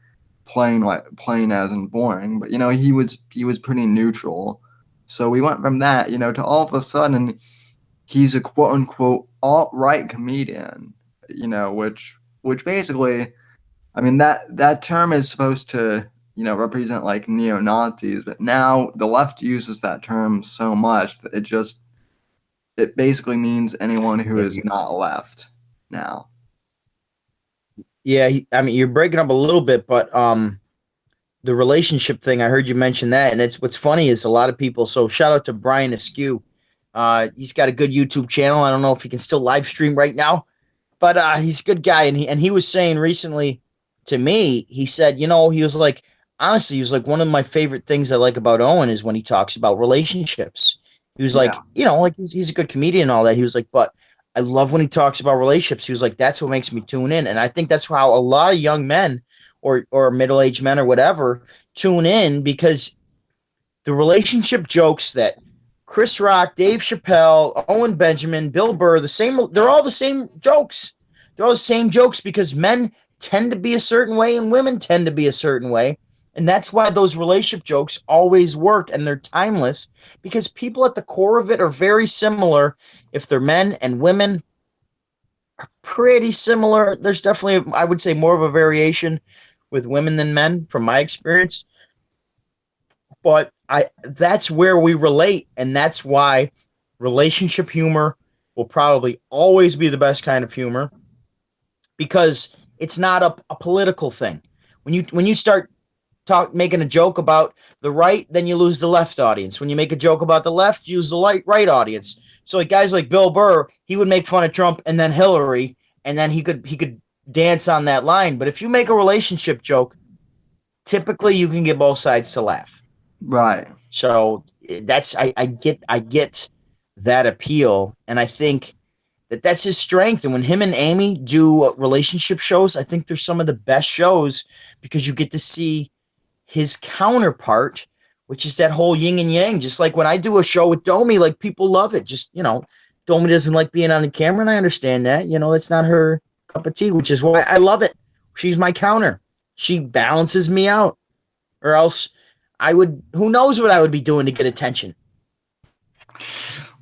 plain as in boring, but he was pretty neutral. So we went from that, to all of a sudden he's a quote unquote alt right comedian, which basically, I mean, that term is supposed to represent like neo Nazis, but now the left uses that term so much that it basically means anyone who Yeah, is not left now. yeah. I mean, you're breaking up a little bit, but the relationship thing, I heard you mention that, and it's what's funny is a lot of people. So shout out to Brian Askew. He's got a good YouTube channel. I don't know if he can still live stream right now, but he's a good guy, and he was saying recently to me, he said, he was like, honestly, he was like, one of my favorite things I like about Owen is when he talks about relationships. He was Yeah, like, like he's a good comedian and all that. He was like, but I love when he talks about relationships. He was like, that's what makes me tune in, and I think that's how a lot of young men or middle aged men or whatever tune in because the relationship jokes that Chris Rock, Dave Chappelle, Owen Benjamin, Bill Burr, they're all the same jokes. They're all the same jokes because men tend to be a certain way and women tend to be a certain way. And that's why those relationship jokes always work and they're timeless because people at the core of it are very similar. If they're men and women are pretty similar, there's definitely, I would say, more of a variation with women than men from my experience. But that's where we relate, and that's why relationship humor will probably always be the best kind of humor because it's not a political thing. When you start making a joke about the right, then you lose the left audience. When you make a joke about the left, you lose the right audience. So like guys like Bill Burr, he would make fun of Trump and then Hillary, and then he could dance on that line. But if you make a relationship joke, typically you can get both sides to laugh. right. So that's I get that appeal, and I think that's his strength. And when him and Amy do relationship shows, I think they're some of the best shows because you get to see his counterpart, which is that whole yin and yang. Just like when I do a show with Domi, like people love it. Just Domi doesn't like being on the camera, and I understand that. That's not her cup of tea, which is why I love it. She's my counter. She balances me out, or else who knows what I would be doing to get attention.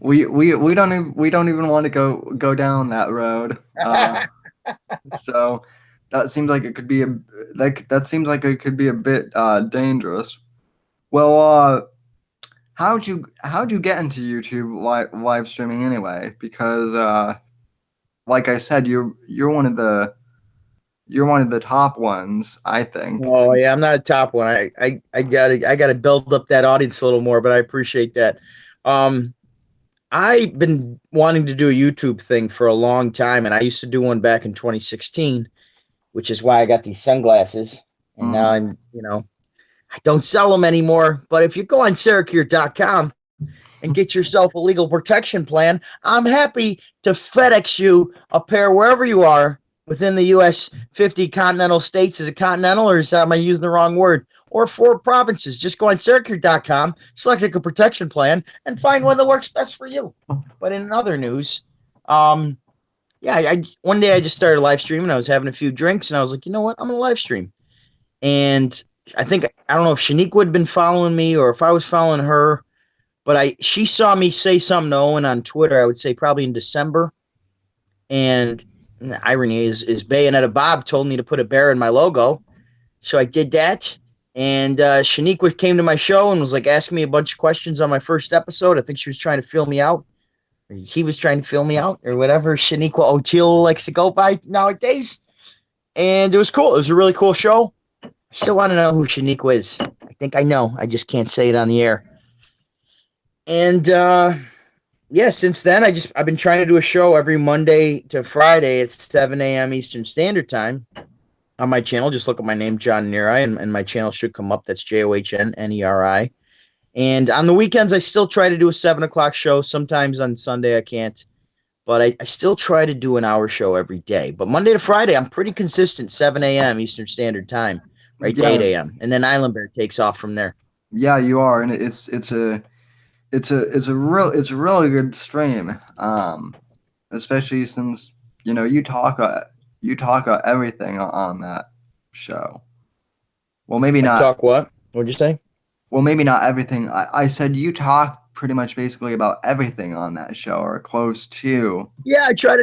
We don't even want to go down that road. So that seems like it could be that seems like it could be a bit dangerous. Well, how'd you get into YouTube live streaming anyway? Because like I said, you're one of the top ones, I think. Oh yeah, I'm not a top one. I gotta build up that audience a little more, but I appreciate that. Um, I've been wanting to do a YouTube thing for a long time, and I used to do one back in 2016, which is why I got these sunglasses. And now Mm. I don't sell them anymore. But if you go on Syracuse.com and get yourself a legal protection plan, I'm happy to FedEx you a pair wherever you are within the U.S. 50 continental states. Is it continental or am I using the wrong word? Or 4 provinces. Just go on Syracuse.com, select a protection plan, and find one that works best for you. But in other news, yeah, one day I just started live streaming. I was having a few drinks, and I was like, you know what? I'm going to live stream. And I don't know if Shaniqua had been following me or if I was following her, but she saw me say something to Owen on Twitter, I would say probably in December. And the irony is Bayonetta Bob told me to put a bear in my logo. So I did that. And Shaniqua came to my show and was like asking me a bunch of questions on my first episode. I think she was trying to fill me out. Or he was trying to fill me out or whatever Shaniqua O'Teal likes to go by nowadays. And it was cool. It was a really cool show. I still want to know who Shaniqua is. I think I know. I just can't say it on the air. And yeah, since then I've been trying to do a show every Monday to Friday at 7 a.m. Eastern Standard Time on my channel. Just look at my name, John Neri, and my channel should come up. That's JOHNNERI. And on the weekends, I still try to do a 7 o'clock show. Sometimes on Sunday I can't. but I still try to do an hour show every day. But Monday to Friday, I'm pretty consistent, 7 a.m. Eastern Standard Time, right to Yeah, 8 a.m. And then Island Bear takes off from there. yeah, you are, and it's a really good stream. Especially since you talk everything on that show. Well, maybe I not. talk what? What'd you say? Well, maybe not everything. I said you talk pretty much basically about everything on that show, or close to. Yeah, I try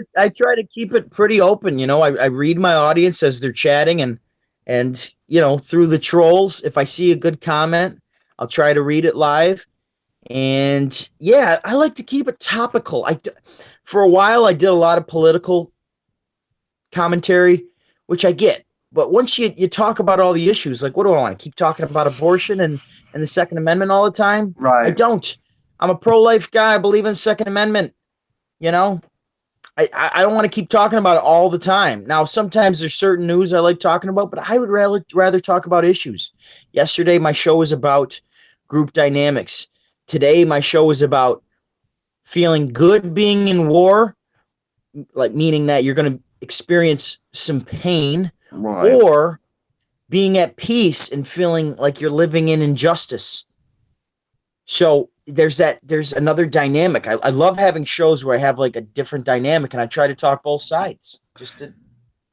to keep it pretty open. I read my audience as they're chatting, and through the trolls, if I see a good comment, I'll try to read it live. And yeah, I like to keep it topical. For a while I did a lot of political commentary, which I get. But once you talk about all the issues, like what do I want to keep talking about abortion and the Second Amendment all the time? I Right. don't. I'm a pro-life guy. I believe in the Second Amendment. You know, I don't want to keep talking about it all the time. Now, sometimes there's certain news I like talking about, but I would rather talk about issues. Yesterday, my show was about group dynamics. Today, my show was about feeling good being in war, like meaning that you're going to experience some pain, Right. or being at peace and feeling like you're living in injustice. So there's another dynamic. I love having shows where I have like a different dynamic, and I try to talk both sides just to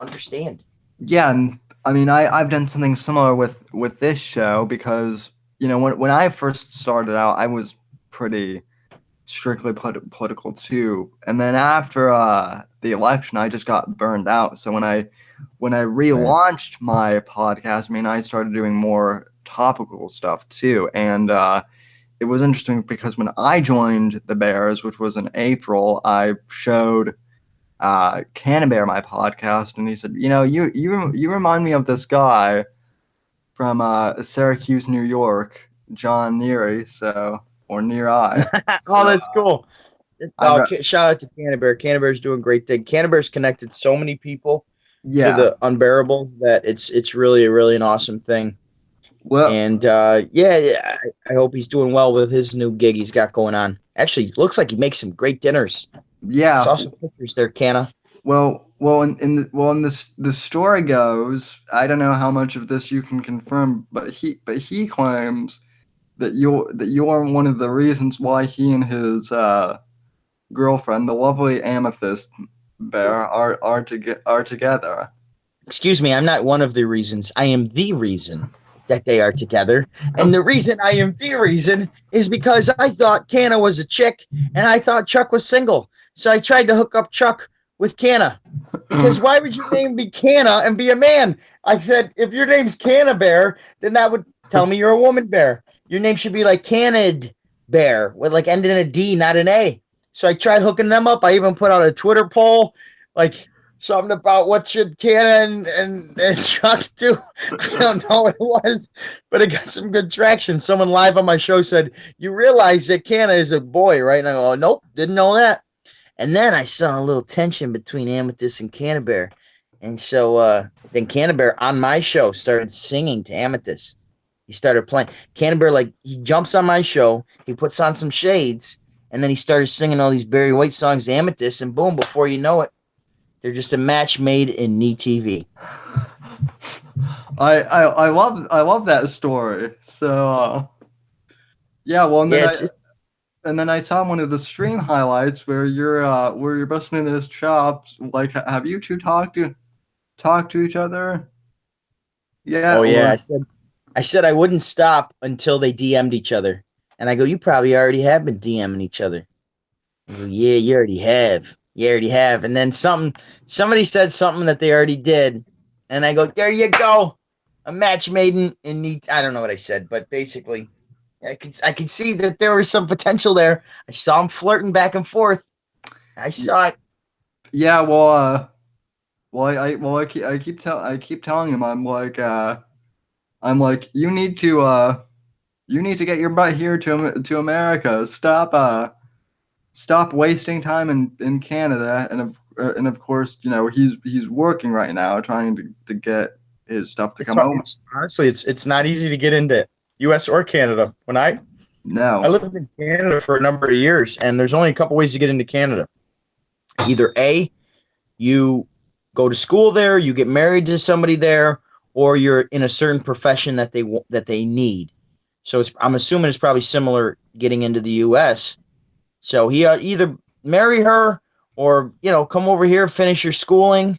understand. Yeah, and I mean, I've done something similar with this show because when I first started out, I was pretty strictly political too, and then after the election, I just got burned out. So when I Right. relaunched my podcast, I mean, I started doing more topical stuff too, and it was interesting because when I joined the Bears, which was in April, I showed Canterbury my podcast, and he said, you remind me of this guy from Syracuse, New York, John Neri, or Neri. Oh, So that's cool. I re- Shout out to Canterbury. Canterbury's doing great thing. Canterbury's connected so many people to yeah, the unbearable that it's really an awesome thing. well, And yeah, I hope he's doing well with his new gig he's got going on. Actually, looks like he makes some great dinners. yeah, Saw some pictures there, Canna. in this the story goes, I don't know how much of this you can confirm, but he claims that you're one of the reasons why he and his girlfriend, the lovely Amethyst Bear, are together. Excuse me, I'm not one of the reasons. I am the reason that they are together. And the reason I am the reason is because I thought Canna was a chick and I thought Chuck was single. So I tried to hook up Chuck with Canna. Because why would your name be Canna and be a man? I said, if your name's Canna Bear, then that would tell me you're a woman bear. Your name should be like Cannid Bear, with like ending in a D, not an A. So I tried hooking them up. I even put out a Twitter poll, like something about what should Canna and Chuck do. I don't know what it was, but it got some good traction. Someone live on my show said, "You realize that Canna is a boy, right?" And I go, "Nope, didn't know that." And then I saw a little tension between Amethyst and Canterbury. And so then Canterbury on my show started singing to Amethyst. He started playing. Canterbury, like, he jumps on my show, he puts on some shades, and then he started singing all these Barry White songs to Amethyst, and boom, before you know it, they're just a match made in NeeTV. I love that story. So yeah, well, Yeah, it's and then I saw one of the stream highlights where you're busting into his chops. Like, have you two talked to each other yet? oh yeah. Or I said I wouldn't stop until they DM'd each other. And I go, you probably already have been DMing each other. I go, yeah, you already have. You already have. And then somebody said something that they already did. And I go, there you go. A match made in neat. I don't know what I said, but basically I could see that there was some potential there. I saw him flirting back and forth. I saw it. yeah, I keep telling him I'm like you need to get your butt here to America. Stop wasting time in Canada, and of course, he's working right now trying to get his stuff to come home. It's honestly it's not easy to get into US or Canada. When I No. lived in Canada for a number of years, and there's only a couple ways to get into Canada. Either A, you go to school there, you get married to somebody there, or you're in a certain profession that they need. So I'm assuming it's probably similar getting into the U.S. So he either marry her or come over here, finish your schooling.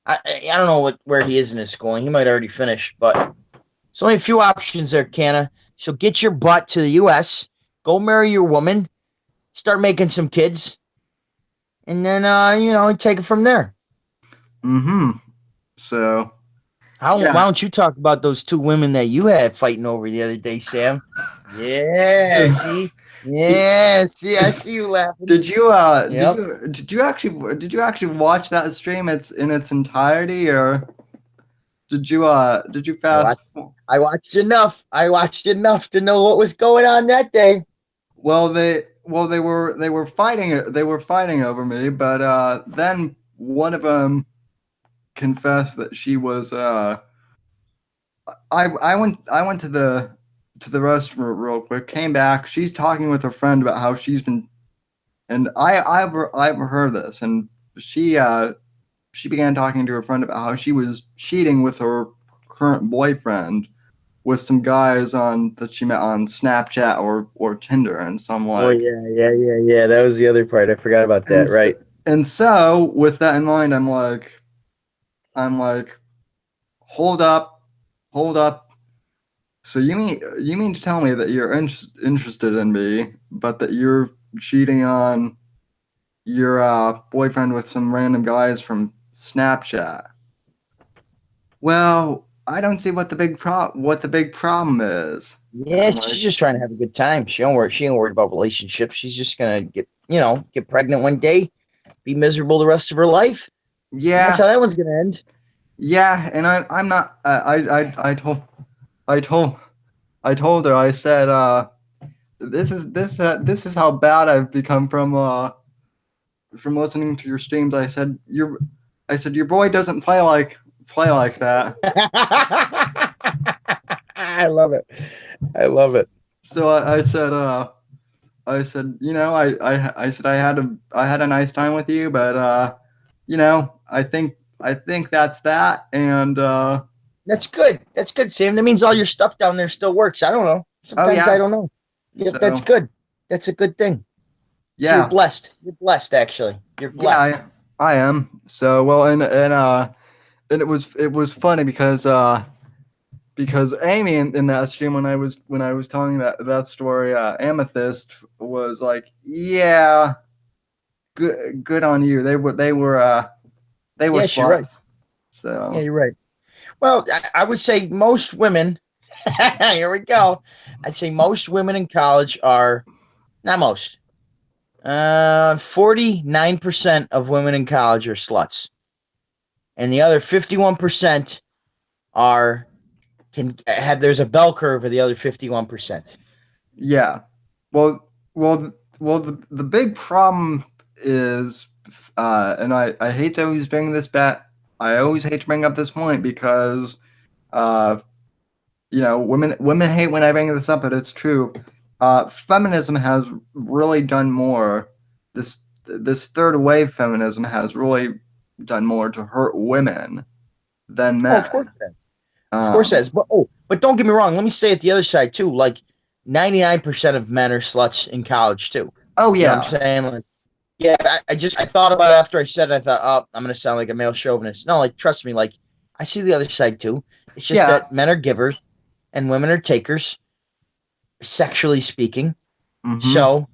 I don't know where he is in his schooling. He might already finish, but there's only a few options there, Canna. So get your butt to the U.S., go marry your woman, start making some kids, and then take it from there. Mm-hmm. So Why yeah. don't you talk about those two women that you had fighting over the other day, Sam? Yeah, see? Yeah, see, I see you laughing. Did you Yep. did you actually watch that stream in its entirety, or did you I fast watched I watched enough. I watched enough to know what was going on that day. they were fighting over me, but then one of them confessed that she was I went to the restroom real quick, came back, she's talking with her friend about how she's been, and I've heard this, and she began talking to her friend about how she was cheating with her current boyfriend with some guys on that she met on Snapchat or Tinder, and some Oh like, yeah, yeah, yeah, yeah. That was the other part. I forgot about that. and Right. and so with that in mind, I'm like, hold up, hold up. So you mean to tell me that you're interested in me, but that you're cheating on your boyfriend with some random guys from Snapchat? Well, I don't see what the big problem is. Yeah, I'm she's like, just trying to have a good time. She ain't worried about relationships. She's just gonna get pregnant one day, be miserable the rest of her life, and that's yeah, how that one's gonna end. yeah, and I'm not. I told I told her. I said, this is how bad I've become from listening to your streams. I said your boy doesn't play like that. I love it. I love it. So I said, you know, I said I had a nice time with you, but you know, I think that's that, and That's good. That's good, Sam. That means all your stuff down there still works. I don't know. oh Sometimes I yeah, don't know. Yep, that's so good. That's a good thing. So you're yeah, blessed. You're blessed, actually. You're yeah, blessed. I am. So well, and it was funny because Amy in that stream when I was telling that story, Amethyst was like, yeah, good on you. They were Yes, you're right. sluts. Yeah, So you're right. Well, I would say most women, here we go. I'd say most women in college are, not most, 49% of women in college are sluts. And the other 51% are, there's a bell curve of the other 51%. yeah, the big problem is, and I hate to always bring this back. I always hate to bring up this point because uh, you know, women hate when I bring this up, but it's true. Feminism has really done more. This third wave feminism has really done more to hurt women than Oh, of course men. it has. Of course it Um, has. But don't get me wrong. Let me say it the other side too. Like 99% of men are sluts in college too. oh You know what I'm yeah, saying? Like, yeah, I thought about it after I said it. I thought, oh, I'm gonna sound like a male chauvinist. No, like trust me, like I see the other side too. It's just yeah. that men are givers and women are takers, sexually speaking. Mm-hmm. So,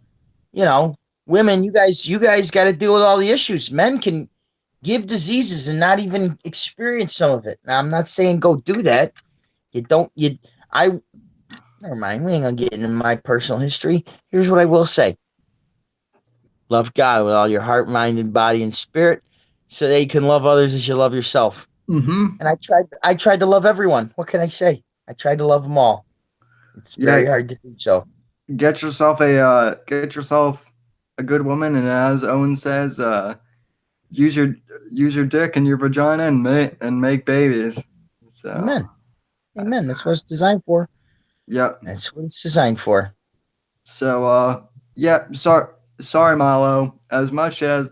you know, women, you guys got to deal with all the issues. Men can give diseases and not even experience some of it. Now, I'm not saying go do that. You don't you I Never mind. We ain't gonna get into my personal history. Here's what I will say. Love God with all your heart, mind, and body and spirit, so that you can love others as you love yourself. Mm-hmm. And I tried to love everyone. What can I say? I tried to love them all. It's Yeah. very hard to do so. Get yourself a good woman, and as Owen says, use your dick and your vagina and make babies. So Amen. Amen. That's what it's designed for. yeah. That's what it's designed for. So yeah. sorry, Milo. As much as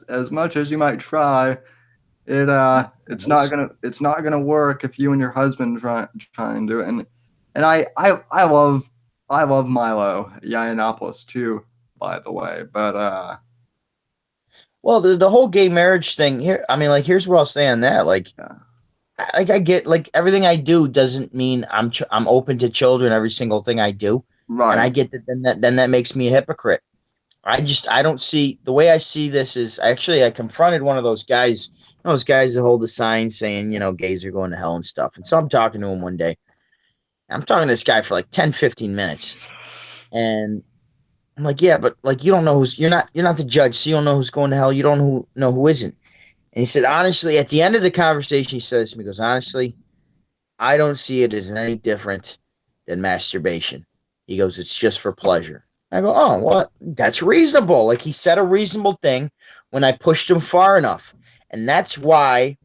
you might try, it's not gonna work if you and your husband try and do it. And I love Milo Yiannopoulos too, by the way. But Well, the whole gay marriage thing here. I mean, like, here's what I'll say on that. yeah, I get like everything I do doesn't mean I'm open to children. Every single thing I do, and I right, get that. Then that makes me a hypocrite. I don't see the way I see this is actually I confronted one of those guys, those guys that hold the sign saying, gays are going to hell and stuff. And so I'm talking to him one day. I'm talking to this guy for like 10, 15 minutes. And I'm like, yeah, but like you don't know you're not the judge, so you don't know who's going to hell. You don't know who isn't. And he said, honestly, at the end of the conversation, he says to me, he goes, honestly, I don't see it as any different than masturbation. He goes, it's just for pleasure. I go, oh, well, that's reasonable. Like he said a reasonable thing when I pushed him far enough. And that's why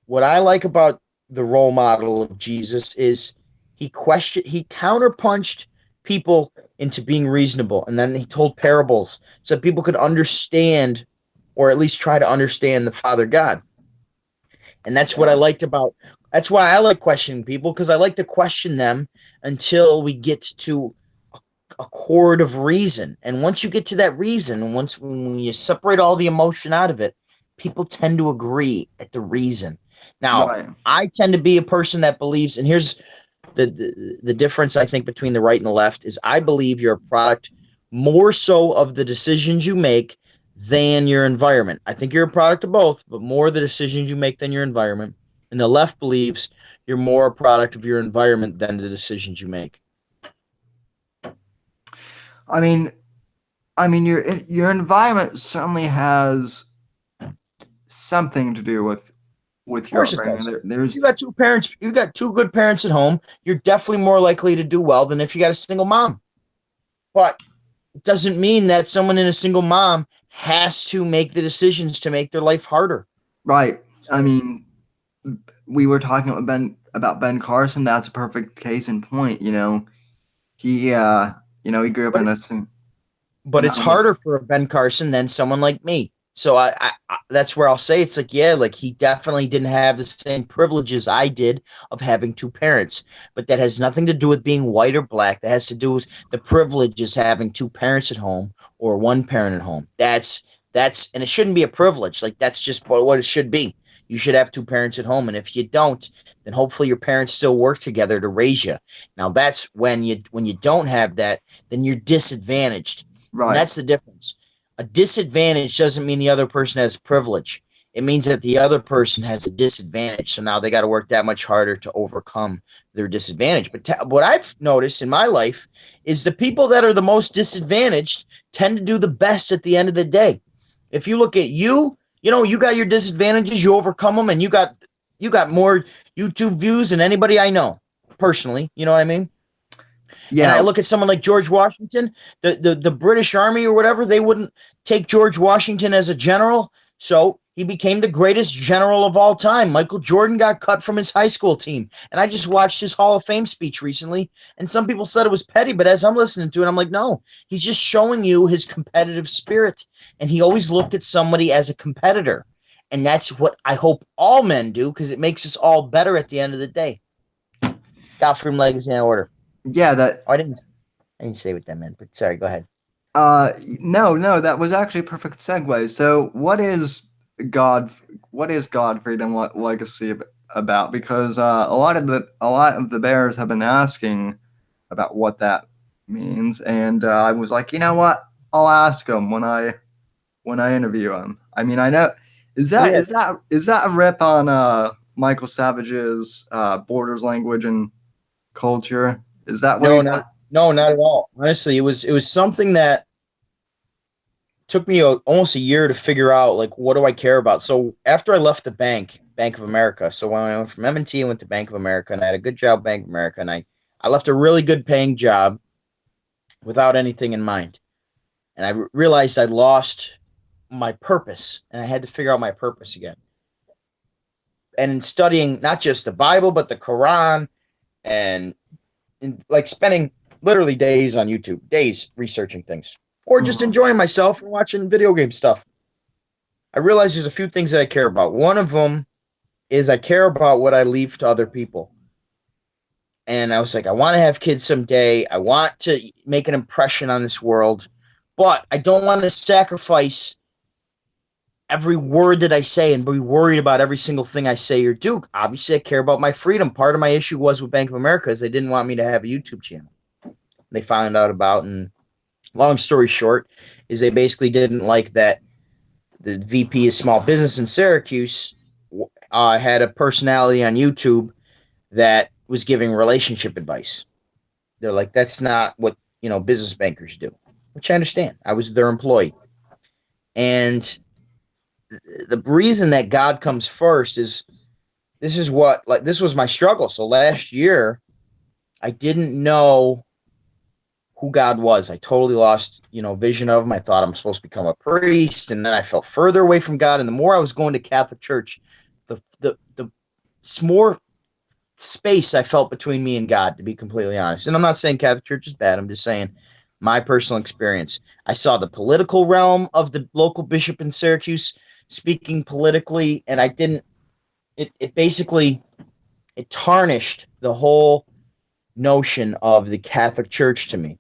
what I like about the role model of Jesus is he counterpunched people into being reasonable. And then he told parables so people could understand or at least try to understand the Father God. And that's what I yeah, liked about that's why I like questioning people because I like to question them until we get to a chord of reason. And once you get to that reason, and when you separate all the emotion out of it, people tend to agree at the reason. Now, right, I tend to be a person that believes, and here's the difference I think between the right and the left is I believe you're a product more so of the decisions you make than your environment. I think you're a product of both, but more the decisions you make than your environment. And the left believes you're more a product of your environment than the decisions you make. I mean, your environment certainly has something to do with Of your course it upbringing. does. There's You got two parents, you got two good parents at home, you're definitely more likely to do well than if you got a single mom. But it doesn't mean that someone in a single mom has to make the decisions to make their life harder. right. I So, mean, we were talking about Ben Carson. That's a perfect case in point. He he grew up but in a but it's not only harder for a Ben Carson than someone like me. So that's where I'll say it's like, yeah, like he definitely didn't have the same privileges I did of having two parents, but that has nothing to do with being white or black. That has to do with the privileges having two parents at home or one parent at home. And it shouldn't be a privilege. Like that's just what it should be. You should have two parents at home, and if you don't, then hopefully your parents still work together to raise you. Now that's when you don't have that, then you're disadvantaged, and right, that's the difference. A disadvantage doesn't mean the other person has privilege. It means that the other person has a disadvantage. So now they got to work that much harder to overcome their disadvantage. But what I've noticed in my life is the people that are the most disadvantaged tend to do the best at the end of the day. If you look at you got your disadvantages, you overcome them, and you got more YouTube views than anybody I know personally. You know what I mean? And I yeah, look at someone like George Washington, the British Army or whatever, they wouldn't take George Washington as a general. So he became the greatest general of all time. Michael Jordan got cut from his high school team. And I just watched his Hall of Fame speech recently. And some people said it was petty, but as I'm listening to it, I'm like, no, he's just showing you his competitive spirit. And he always looked at somebody as a competitor. And that's what I hope all men do because it makes us all better at the end of the day. God freedom, legacy, and order. yeah. That Oh, I didn't say what that meant, but sorry, go ahead. no, that was actually a perfect segue. So, God? What is God freedom legacy about? Because a lot of the bears have been asking about what that means, and I was like, you know what? I'll ask them when I interview him. I mean, I know Well, yeah, is that a rip on Michael Savage's borders, language, and culture? Is that what no, he's not no, not at all. Honestly, it was something that took me almost a year to figure out like what do I care about. So after I left the Bank of America, so when I went from M&T, I went to Bank of America, and I had a good job, Bank of America, and I left a really good paying job without anything in mind, and I realized I'd lost my purpose, and I had to figure out my purpose again. And in studying not just the Bible but the Quran and like spending literally days on YouTube, days researching things. or just Mhm. enjoying myself and watching video game stuff. I realize there's a few things that I care about. One of them is I care about what I leave to other people. And I was like, I want to have kids someday. I want to make an impression on this world, but I don't want to sacrifice every word that I say and be worried about every single thing I say or do. Obviously, I care about my freedom. Part of my issue was with Bank of America is they didn't want me to have a YouTube channel. They found out about, and long story short, is they basically didn't like that the VP of small business in Syracuse had a personality on YouTube that was giving relationship advice. They're like, that's not what business bankers do, which I understand. I was their employee, and the reason that God comes first is this was my struggle. So last year, I didn't know who God was. I totally lost, vision of him. I thought I'm supposed to become a priest, and then I felt further away from God. And the more I was going to Catholic church, the more space I felt between me and God, to be completely honest. And I'm not saying Catholic church is bad. I'm just saying my personal experience. I saw the political realm of the local bishop in Syracuse speaking politically, and I didn't. It basically it tarnished the whole notion of the Catholic Church to me.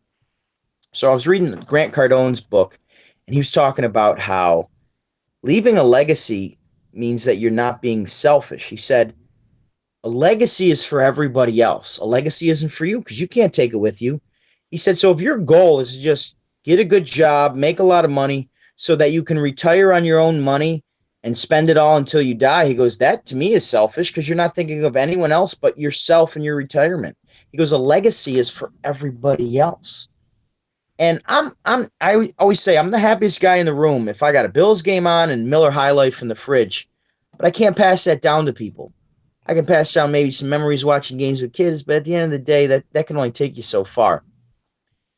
So I was reading Grant Cardone's book, and he was talking about how leaving a legacy means that you're not being selfish. He said, a legacy is for everybody else. A legacy isn't for you because you can't take it with you. He said, so if your goal is to just get a good job, make a lot of money so that you can retire on your own money and spend it all until you die, he goes, that to me is selfish because you're not thinking of anyone else but yourself and your retirement. He goes, a legacy is for everybody else. And I always say I'm the happiest guy in the room if I got a Bills game on and Miller High Life in the fridge, but I can't pass that down to people. I can pass down maybe some memories watching games with kids, but at the end of the day, that can only take you so far.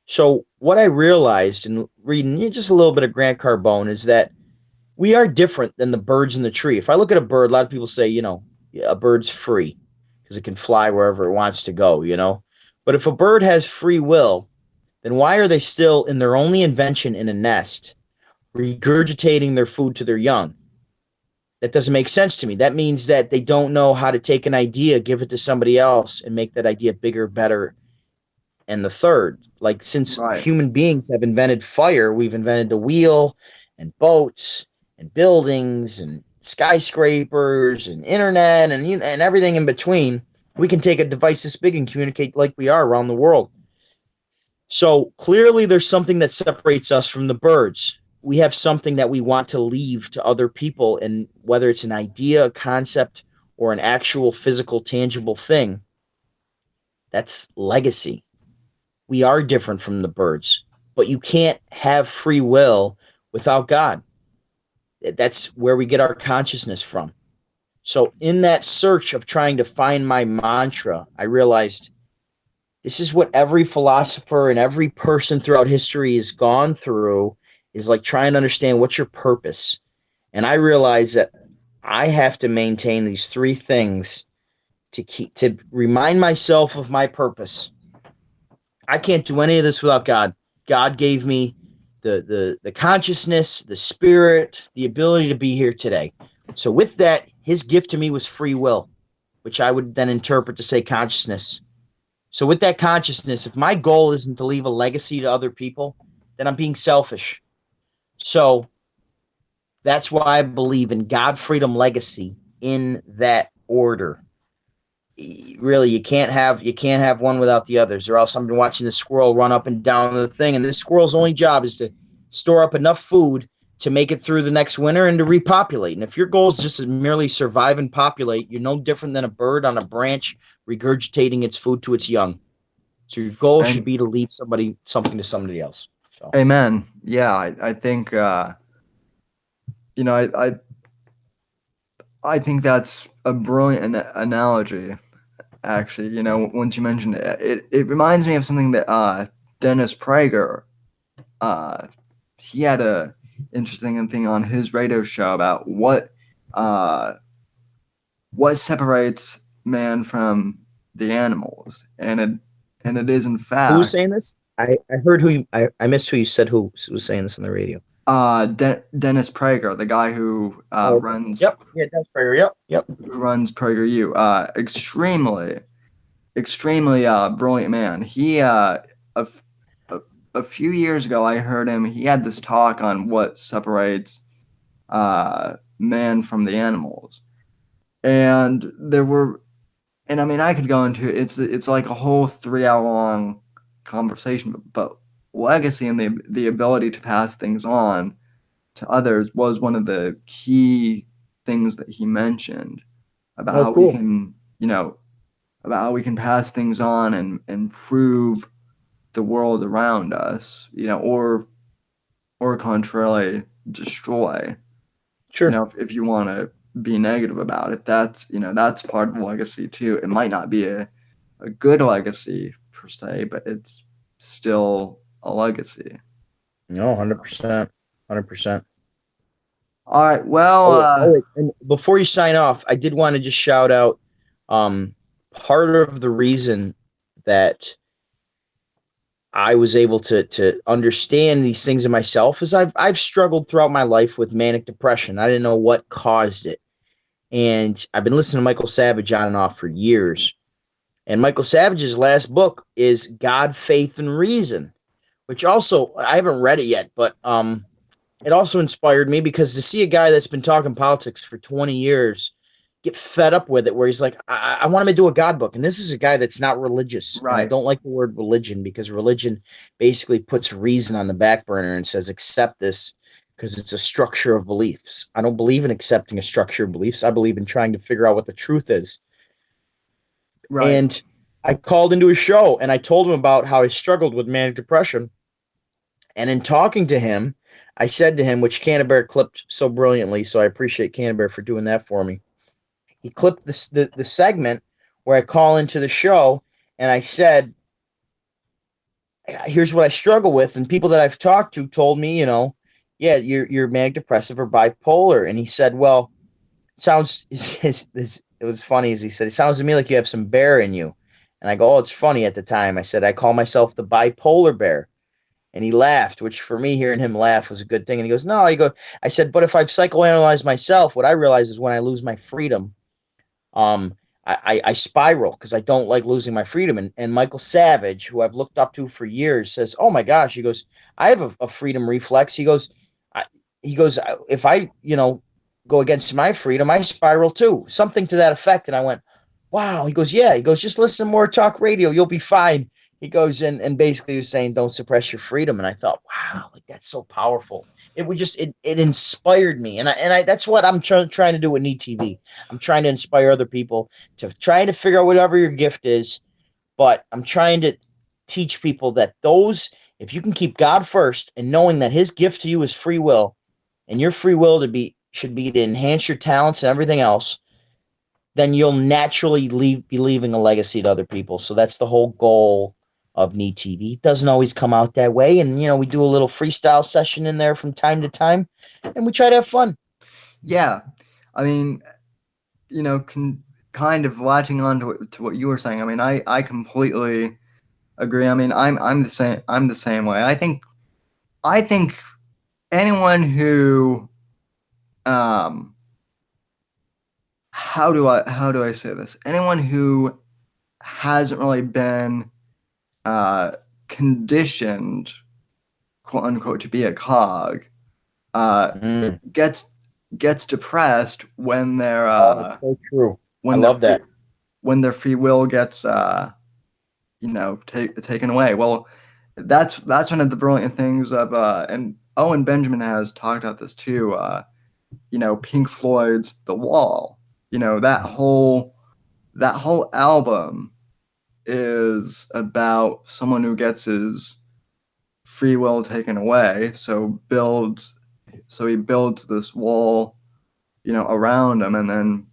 So what I realized in reading just a little bit of Grant Cardone is that we are different than the birds in the tree. If I look at a bird, a lot of people say, a bird's free because it can fly wherever it wants to go. But if a bird has free will, then why are they still in their only invention in a nest, regurgitating their food to their young? That doesn't make sense to me. That means that they don't know how to take an idea, give it to somebody else, and make that idea bigger, better, and the third. Like, since Right. human beings have invented fire, we've invented the wheel and boats and buildings and skyscrapers and internet and everything in between. We can take a device this big and communicate like we are around the world. So clearly there's something that separates us from the birds. We have something that we want to leave to other people, and whether it's an idea, a concept, or an actual physical, tangible thing, that's legacy. We are different from the birds, but you can't have free will without God. That's where we get our consciousness from. So in that search of trying to find my mantra, I realized this is what every philosopher and every person throughout history has gone through, is like trying to understand what's your purpose. And I realized that I have to maintain these three things to remind myself of my purpose. I can't do any of this without God. God gave me the consciousness, the spirit, the ability to be here today. So with that, his gift to me was free will, which I would then interpret to say consciousness. So with that consciousness, if my goal isn't to leave a legacy to other people, then I'm being selfish. So that's why I believe in God, freedom, legacy in that order. Really, you can't have one without the others, or else I'm watching the squirrel run up and down the thing, and this squirrel's only job is to store up enough food to make it through the next winter and to repopulate. And if your goal is just to merely survive and populate, you're no different than a bird on a branch regurgitating its food to its young. So your goal should And be to leave something to somebody else. So amen. Yeah, I think you know I think that's a brilliant analogy. Actually, once you mentioned it, it reminds me of something that Dennis Prager, uh, he had a interesting thing on his radio show about uh, what separates man from the animals, and it is in who's fact saying this? I heard I missed who you said who was saying this on the radio. Dennis Prager, the guy who Oh, okay. Yep. Yeah, that's fair. Yep. Yep. runs PragerU. Extremely brilliant man. A, a, a few years ago, I heard him. He had this talk on what separates man from the animals, and there were, and I mean, I could go into it. It's like a whole 3 hour long conversation, but legacy and the ability to pass things on to others was one of the key things that he mentioned about Oh, how we cool. can, about how we can pass things on and improve the world around us, or contrarily destroy. Sure. If you want to be negative about it, that's part of the legacy too. It might not be a good legacy per se, but it's still a legacy. No, 100%. 100%. All right. Well, Oh, wait. And before you sign off, I did want to just shout out um, part of the reason that I was able to understand these things in myself is I've struggled throughout my life with manic depression. I didn't know what caused it. And I've been listening to Michael Savage on and off for years. And Michael Savage's last book is God, Faith, and Reason, which also I haven't read it yet, but it also inspired me because to see a guy that's been talking politics for 20 years get fed up with it, where he's like, I want him to do a God book. And this is a guy that's not religious. And I right, don't like the word religion because religion basically puts reason on the back burner and says, accept this because it's a structure of beliefs. I don't believe in accepting a structure of beliefs. I believe in trying to figure out what the truth is. right. And I called into a show and I told him about how I struggled with manic depression. And in talking to him, I said to him, which Canterbury clipped so brilliantly, so I appreciate Canterbury for doing that for me. He clipped the segment where I call into the show and I said, here's what I struggle with. And people that I've talked to told me, yeah, you're manic depressive or bipolar. And he said, well, it sounds, it was funny as he said, it sounds to me like you have some bear in you. And I go, oh, it's funny at the time. I said, I call myself the bipolar bear. And he laughed, which for me, hearing him laugh was a good thing. And he goes, no, I said, but if I psychoanalyze myself, what I realize is when I lose my freedom, um, I spiral because I don't like losing my freedom. And Michael Savage, who I've looked up to for years, says, oh my gosh, he goes, I have a freedom reflex. I, he goes, if I, go against my freedom, I spiral too, something to that effect. And I went, wow. He goes, yeah. He goes, just listen to more talk radio. You'll be fine. He goes and basically was saying, don't suppress your freedom. And I thought, wow, like that's so powerful. It was just, it inspired me. And I that's what I'm trying to do with NeeTV. I'm trying to inspire other people to trying to figure out whatever your gift is. But I'm trying to teach people that if you can keep God first and knowing that his gift to you is free will and your free will should be to enhance your talents and everything else, then you'll naturally be leaving a legacy to other people. So that's the whole goal of NeeTV. It doesn't always come out that way. And, we do a little freestyle session in there from time to time and we try to have fun. Yeah. I mean, kind of latching on to what you were saying. I mean, I completely agree. I mean, I'm the same. I'm the same way. I think anyone who, um, how do I say this? Anyone who hasn't really been uh, conditioned, quote unquote, to be a cog, uh, Mm. gets depressed when their Oh, it's so true. I when their love free that. when their free will gets taken away. Well, that's one of the brilliant things of and Owen Benjamin has talked about this too. Pink Floyd's The Wall. That whole album is about someone who gets his free will taken away, so he builds this wall, around him, and then,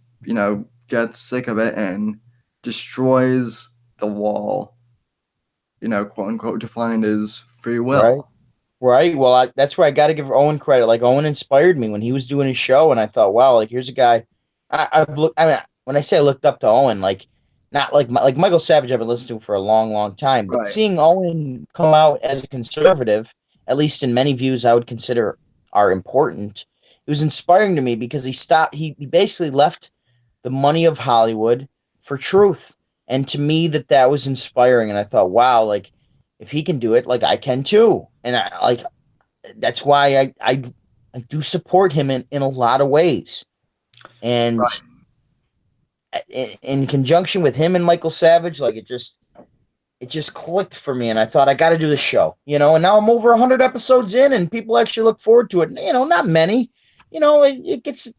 gets sick of it and destroys the wall, quote unquote, to find his free Right. will. Right. Well, that's where I got to give Owen credit. Like Owen inspired me when he was doing his show, and I thought, wow, like here's a guy. I've looked. I mean, when I say I looked up to Owen, like not like Michael Savage I've been listening to for a long, long time, but Right. seeing Owen come out as a conservative, at least in many views I would consider are important, it was inspiring to me because he basically left the money of Hollywood for truth. And to me that was inspiring and I thought, wow, like if he can do it, like I can too. And I like that's why I do support him in a lot of ways. And Right. in conjunction with him and Michael Savage, like it just clicked for me, and I thought I got to do the show, you know. And now I'm over 100 episodes in, and people actually look forward to it. You know, not many, you know, it gets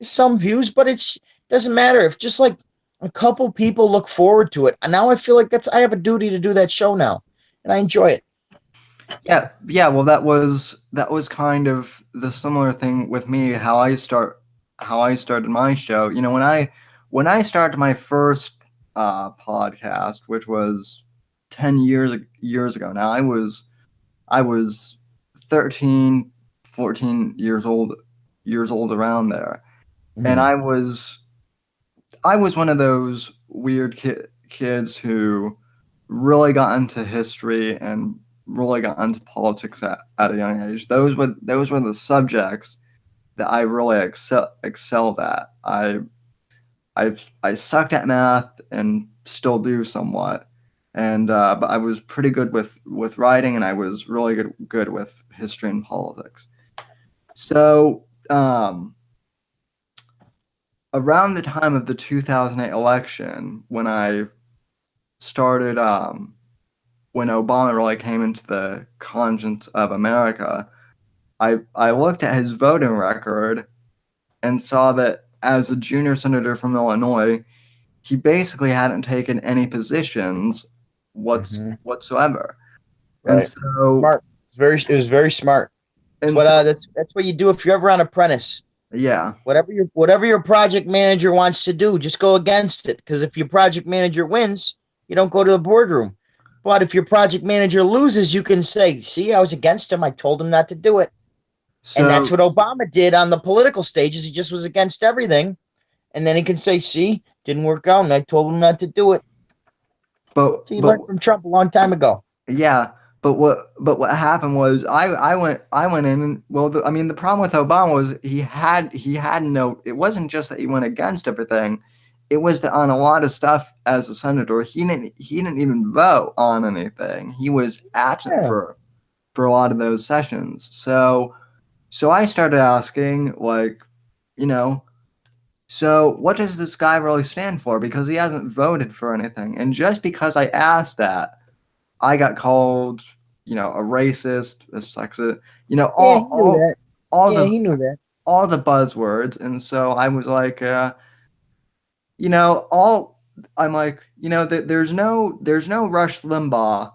some views, but it doesn't matter if just like a couple people look forward to it. And now I feel like I have a duty to do that show now, and I enjoy it. Yeah, yeah. Well, that was kind of the similar thing with me. How I started my show. You know, when I started my first podcast, which was 10 years ago. Now I was 13, 14 years old around there, and Mm-hmm. I was one of those weird kids who really got into history and really got into politics at a young age. Those were the subjects that I really excelled at. I sucked at math and still do somewhat, and but I was pretty good with writing, and I was really good with history and politics. So around the time of the 2008 election, started when Obama really came into the conscience of America, I looked at his voting record and saw that as a junior senator from Illinois, he basically hadn't taken any positions Mm-hmm. whatsoever. And Right. so Smart. It was very smart. It's and so that's what you do if you're ever on Apprentice. yeah. Whatever your project manager wants to do, just go against it. Because if your project manager wins, you don't go to the boardroom. But if your project manager loses, you can say, "See, I was against him. I told him not to do it." And that's So what Obama did on the political stages. He just was against everything, and then he can say, "See, didn't work out, and I told him not to do it." So he but learned from Trump a long time ago. yeah, but what happened was I went in and well I mean the problem with Obama was he had no, it wasn't just that he went against everything, it was that on a lot of stuff as a senator he didn't even vote on anything. He was absent Yeah, for a lot of those sessions. So I started asking, like, you know, so what does this guy really stand for, because he hasn't voted for anything. And just because I asked that, I got called, a racist, a sexist, yeah, he knew that. all Yeah, the he knew that. all the buzzwords. And so I was like, all I'm like, there's no Rush Limbaugh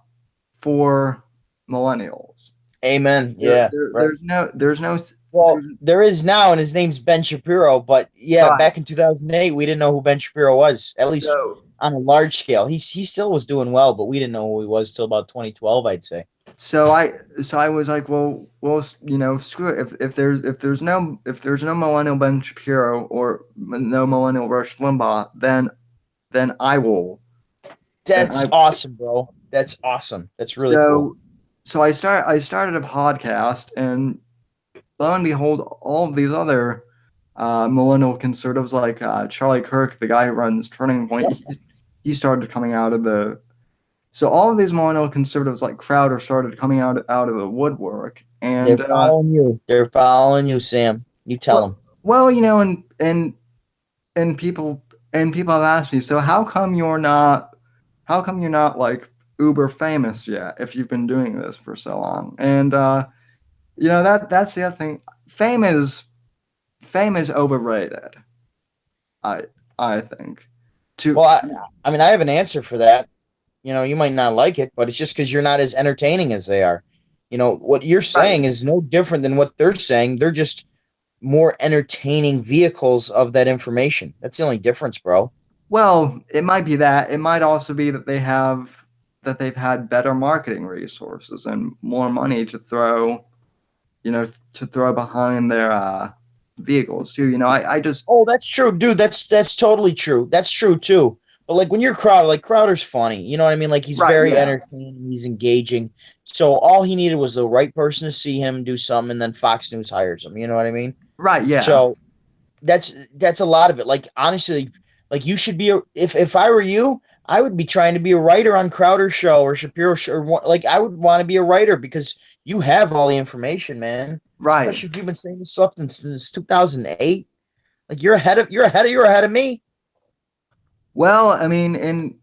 for millennials. Amen. There, Yeah, there right. there's Well, there is now, and his name's Ben Shapiro. But yeah, right. back in 2008, we didn't know who Ben Shapiro was, at least So on a large scale. He still was doing well, but we didn't know who he was till about 2012, I'd say. so I so I was like, well, screw it. If there's no millennial Ben Shapiro or no millennial Rush Limbaugh, then I will. Then That's I awesome, bro. That's awesome. That's really cool. so so I started a podcast, and lo and behold, all of these other millennial conservatives, like Charlie Kirk, the guy who runs Turning Point, Yep. he started coming out of the. So all of these millennial conservatives, like Crowder, started coming out of the woodwork, They're and following you. They're following you, Sam. You tell them. well, and people have asked me, so how come you're not like uber famous yet if you've been doing this for so long? And that's the other thing. Fame is overrated. I I think. To Well, I mean, I have an answer for that. You might not like it, but it's just because you're not as entertaining as they are. What you're Right. saying is no different than what they're saying. They're just more entertaining vehicles of that information. That's the only difference, bro. Well, it might be that. It might also be that they've had better marketing resources and more money to throw behind their vehicles too. I just Oh, that's true, dude. That's totally true. That's true too. But like when you're Crowder, like Crowder's funny. You know what I mean? Like he's Right, very yeah. entertaining. He's engaging. So all he needed was the right person to see him do something, and then Fox News hires him. You know what I mean? Right, yeah. So that's a lot of it. Like honestly, like you should be if I were you, I would be trying to be a writer on Crowder's show or Shapiro show, or like I would want to be a writer because you have all the information, man. Right. Especially if you've been saying this stuff since 2008. Like you're ahead of me. Well, I mean, and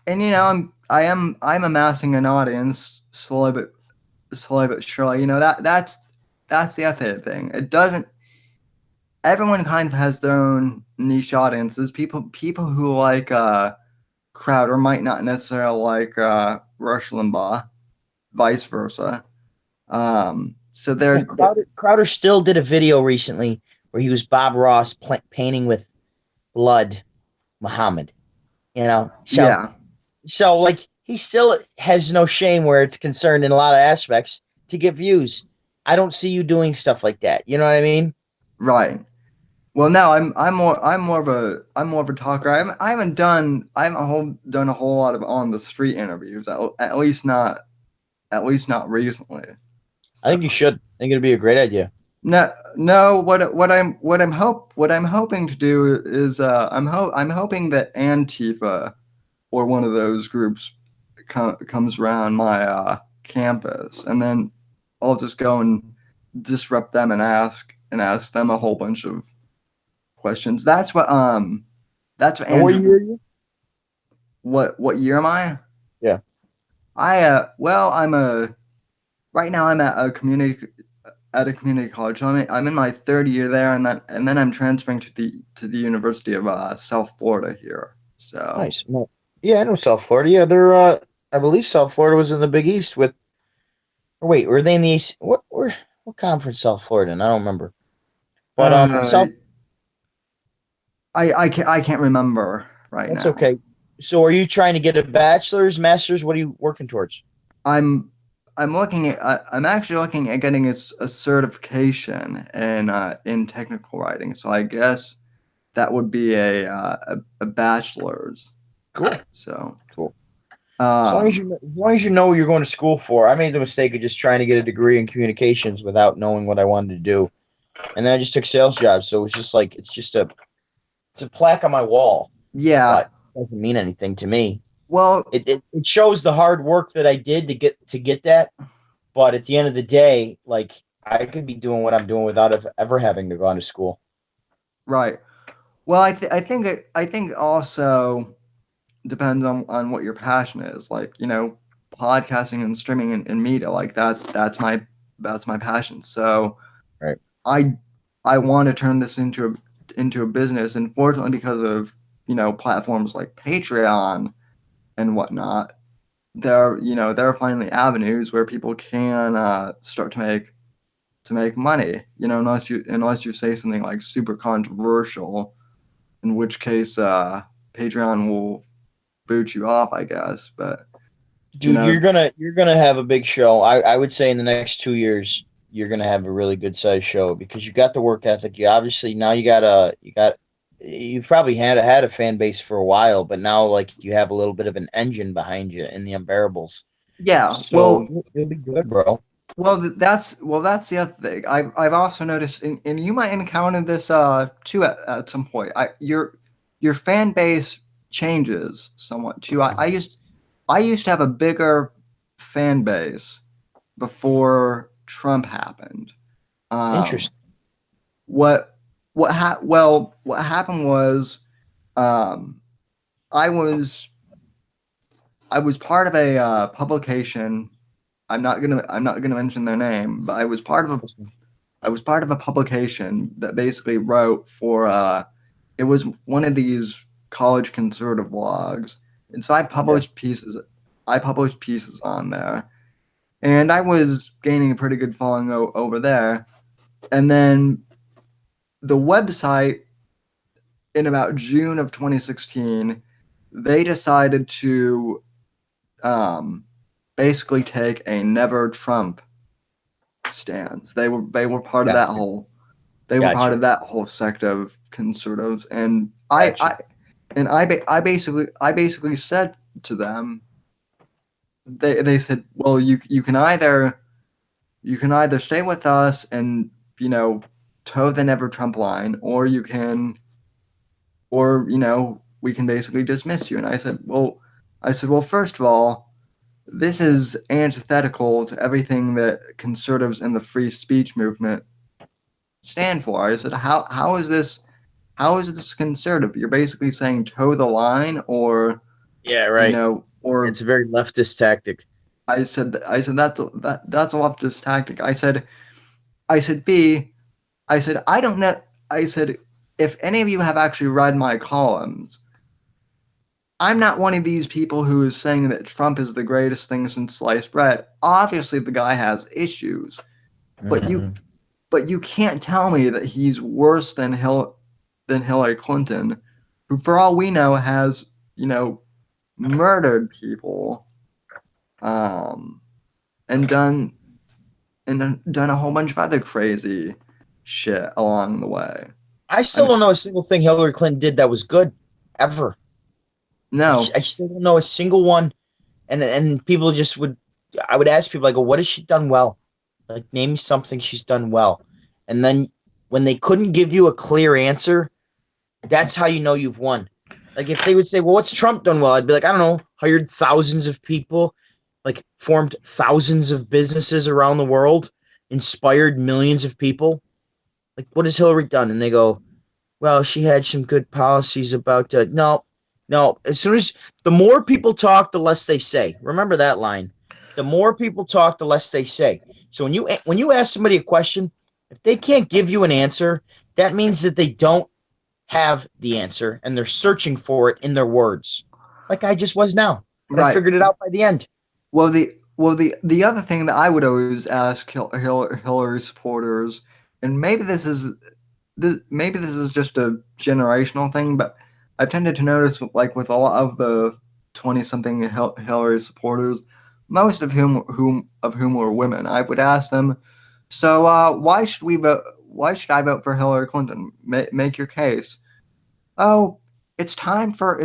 you know, I'm amassing an audience slowly but surely. You know, that's the other thing. It doesn't everyone kind of has their own niche audiences. People who like Crowder might not necessarily like Rush Limbaugh, vice versa. So Yeah, they're Crowder still did a video recently where he was Bob Ross painting with blood Muhammad. You know, so yeah, so like he still has no shame where it's concerned in a lot of aspects to get views. I don't see you doing stuff like that. You know what I mean? right. Well, no, I'm more of a talker. I haven't done a whole lot of on the street interviews. At least not recently. I think you So should. I think it'd be a great idea. no, no. What I'm hoping to do is I'm hoping that Antifa or one of those groups comes around my campus, and then I'll just go and disrupt them and ask them a whole bunch of questions. That's what And what Andrew. year are you? What year am I? Yeah. Well, I'm a right now I'm at a community college. So I'm in my third year there, and then I'm transferring to the University of South Florida here. So Nice. Well, yeah, I know South Florida. Yeah, they're I believe South Florida was in the Big East with or wait, were they in the East? What conference South Florida in? I don't remember. But uh, South I can't remember right that's now. okay. So are you trying to get a bachelor's, master's? What are you working towards? I'm I'm actually looking at getting a certification in technical writing. So I guess that would be a bachelor's. Cool. So Cool. um As long as you know what you're going to school for. I made the mistake of just trying to get a degree in communications without knowing what I wanted to do, and then I just took sales jobs. So it was just like it's a plaque on my wall, yeah. but it doesn't mean anything to me. Well, It shows the hard work that I did to get that. But at the end of the day, like I could be doing what I'm doing without ever having to go to school. right. Well, I think also depends on what your passion is. Like, you know, podcasting and streaming and media like that's my passion. So Right. I I want to turn this into a business. And fortunately, because of you know platforms like Patreon and whatnot, there are finally avenues where people can start to make money. You know, unless you say something like super controversial, in which case Patreon will boot you off, I guess. But you Dude, know, you're gonna have a big show. I would say in the next 2 years you're gonna have a really good sized show because you got the work ethic. You obviously now you've probably had a fan base for a while, but now like you have a little bit of an engine behind you in the unbearables. yeah. So you'll be good, bro. That's the other thing. I've also noticed, and you might encounter this too at some point. Your fan base changes somewhat too. I used to have a bigger fan base before Trump happened. Um, Interesting. what what happened was um, I was I was part of a publication. I'm not gonna mention their name, but I was part of a publication that basically wrote for it was one of these college conservative blogs. And so Yeah. I published pieces on there. And I was gaining a pretty good following over there. And then the website in about June of 2016, they decided to um, basically take a never Trump stance. They were part of Gotcha. that Gotcha. whole sect of conservatives, and Gotcha. And I basically said to them, they said, well, you can either stay with us and toe the never Trump line, or we can basically dismiss you. And I said, well, first of all, this is antithetical to everything that conservatives and the free speech movement stand for. I said, how is this conservative? You're basically saying toe the line, or Yeah, you right. know, or It's a very leftist tactic. I said that's a leftist tactic. I said I don't know. I said if any of you have actually read my columns, I'm not one of these people who is saying that Trump is the greatest thing since sliced bread. Obviously, the guy has issues, but you Mhm. but you can't tell me that he's worse than Hillary Clinton, who, for all we know, has murdered people, um, and done a whole bunch of other crazy shit along the way. I I still mean, don't know a single thing Hillary Clinton did that was good, ever. no, I still don't know a single one. And people just would, I would ask people, I go, what has she done well? Like, name me something she's done well. And then when they couldn't give you a clear answer, that's how you know you've won. Like, if they would say, well, what's Trump done well? I'd be like, I don't know, hired thousands of people, like formed thousands of businesses around the world, inspired millions of people. Like, what has Hillary done? And they go, well, she had some good policies about no, no. As soon as the more people talk, the less they say. Remember that line. The more people talk, the less they say. So when you ask somebody a question, if they can't give you an answer, that means that they don't have the answer and they're searching for it in their words, like I just was now. But I right. figured it out by the end. Well, the other thing that I would always ask Hillary supporters, and maybe this is just a generational thing, but I've tended to notice, like, with a lot of the 20-something Hillary supporters, most of whom were women. I would ask them, so why should we vote? Why should I vote for Hillary Clinton? Make your case. Oh, it's time for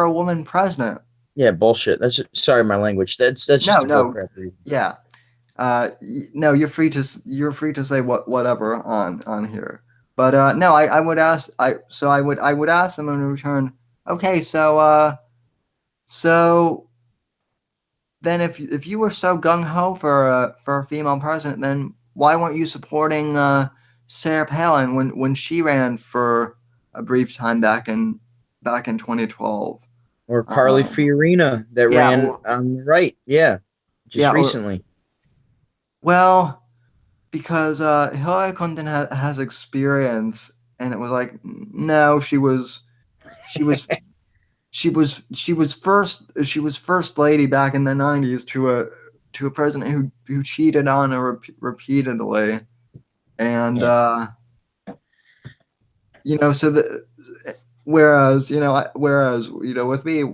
a woman president. Yeah, bullshit. That's sorry, my language. That's No, just a no, bullcrap reason. yeah. No, you're free to say whatever on here. But no, I would ask I would ask them in return. Okay, so then if you were so gung ho for a female president, then why weren't you supporting Sarah Palin when she ran for a brief time back in 2012? Or Carly Um, Fiorina that yeah, ran or on the right. Yeah, just yeah, or recently. well, because Hillary Clinton has experience, and it was like, no, she was she was first lady back in the 90s to a president who cheated on her repeatedly, and Yeah. so whereas with me,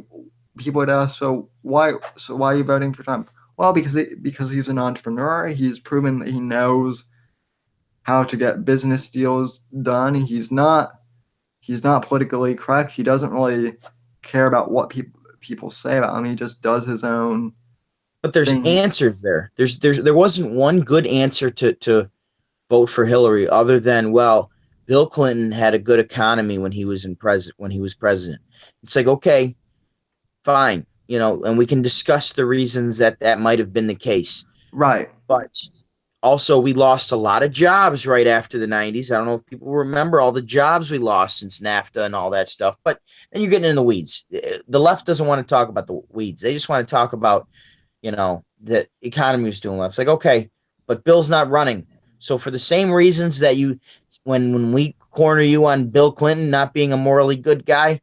people would ask, so why are you voting for Trump? Well, because he's an entrepreneur. He's proven that he knows how to get business deals done. He's not politically correct. He doesn't really care about what people say about him. He just does his own But there's thing. answers there. There wasn't one good answer to vote for Hillary other than, well, Bill Clinton had a good economy when he was president. It's like, okay, fine, and we can discuss the reasons that that might have been the case. Right. But also, we lost a lot of jobs right after the 90s. I don't know if people remember all the jobs we lost since NAFTA and all that stuff. But then you're getting in the weeds. The left doesn't want to talk about the weeds. They just want to talk about, the economy is doing well. It's like, okay, but Bill's not running. So for the same reasons that when we corner you on Bill Clinton not being a morally good guy,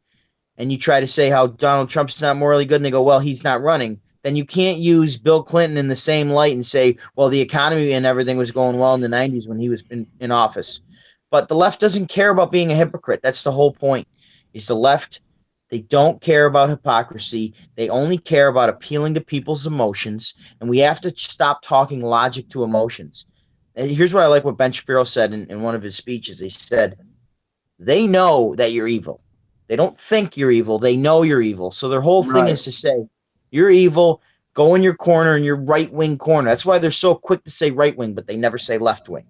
and you try to say how Donald Trump's not morally good, and they go, well, he's not running, then you can't use Bill Clinton in the same light and say, well, the economy and everything was going well in the 90s when he was in office. But the left doesn't care about being a hypocrite. That's the whole point. Is the left, they don't care about hypocrisy. They only care about appealing to people's emotions. And we have to stop talking logic to emotions. And here's what I like what Ben Shapiro said in one of his speeches. They said, they know that you're evil. They don't think you're evil. They know you're evil. So their whole thing Right. is to say, you're evil, go in your corner, in your right wing corner. That's why they're so quick to say right wing, but they never say left wing,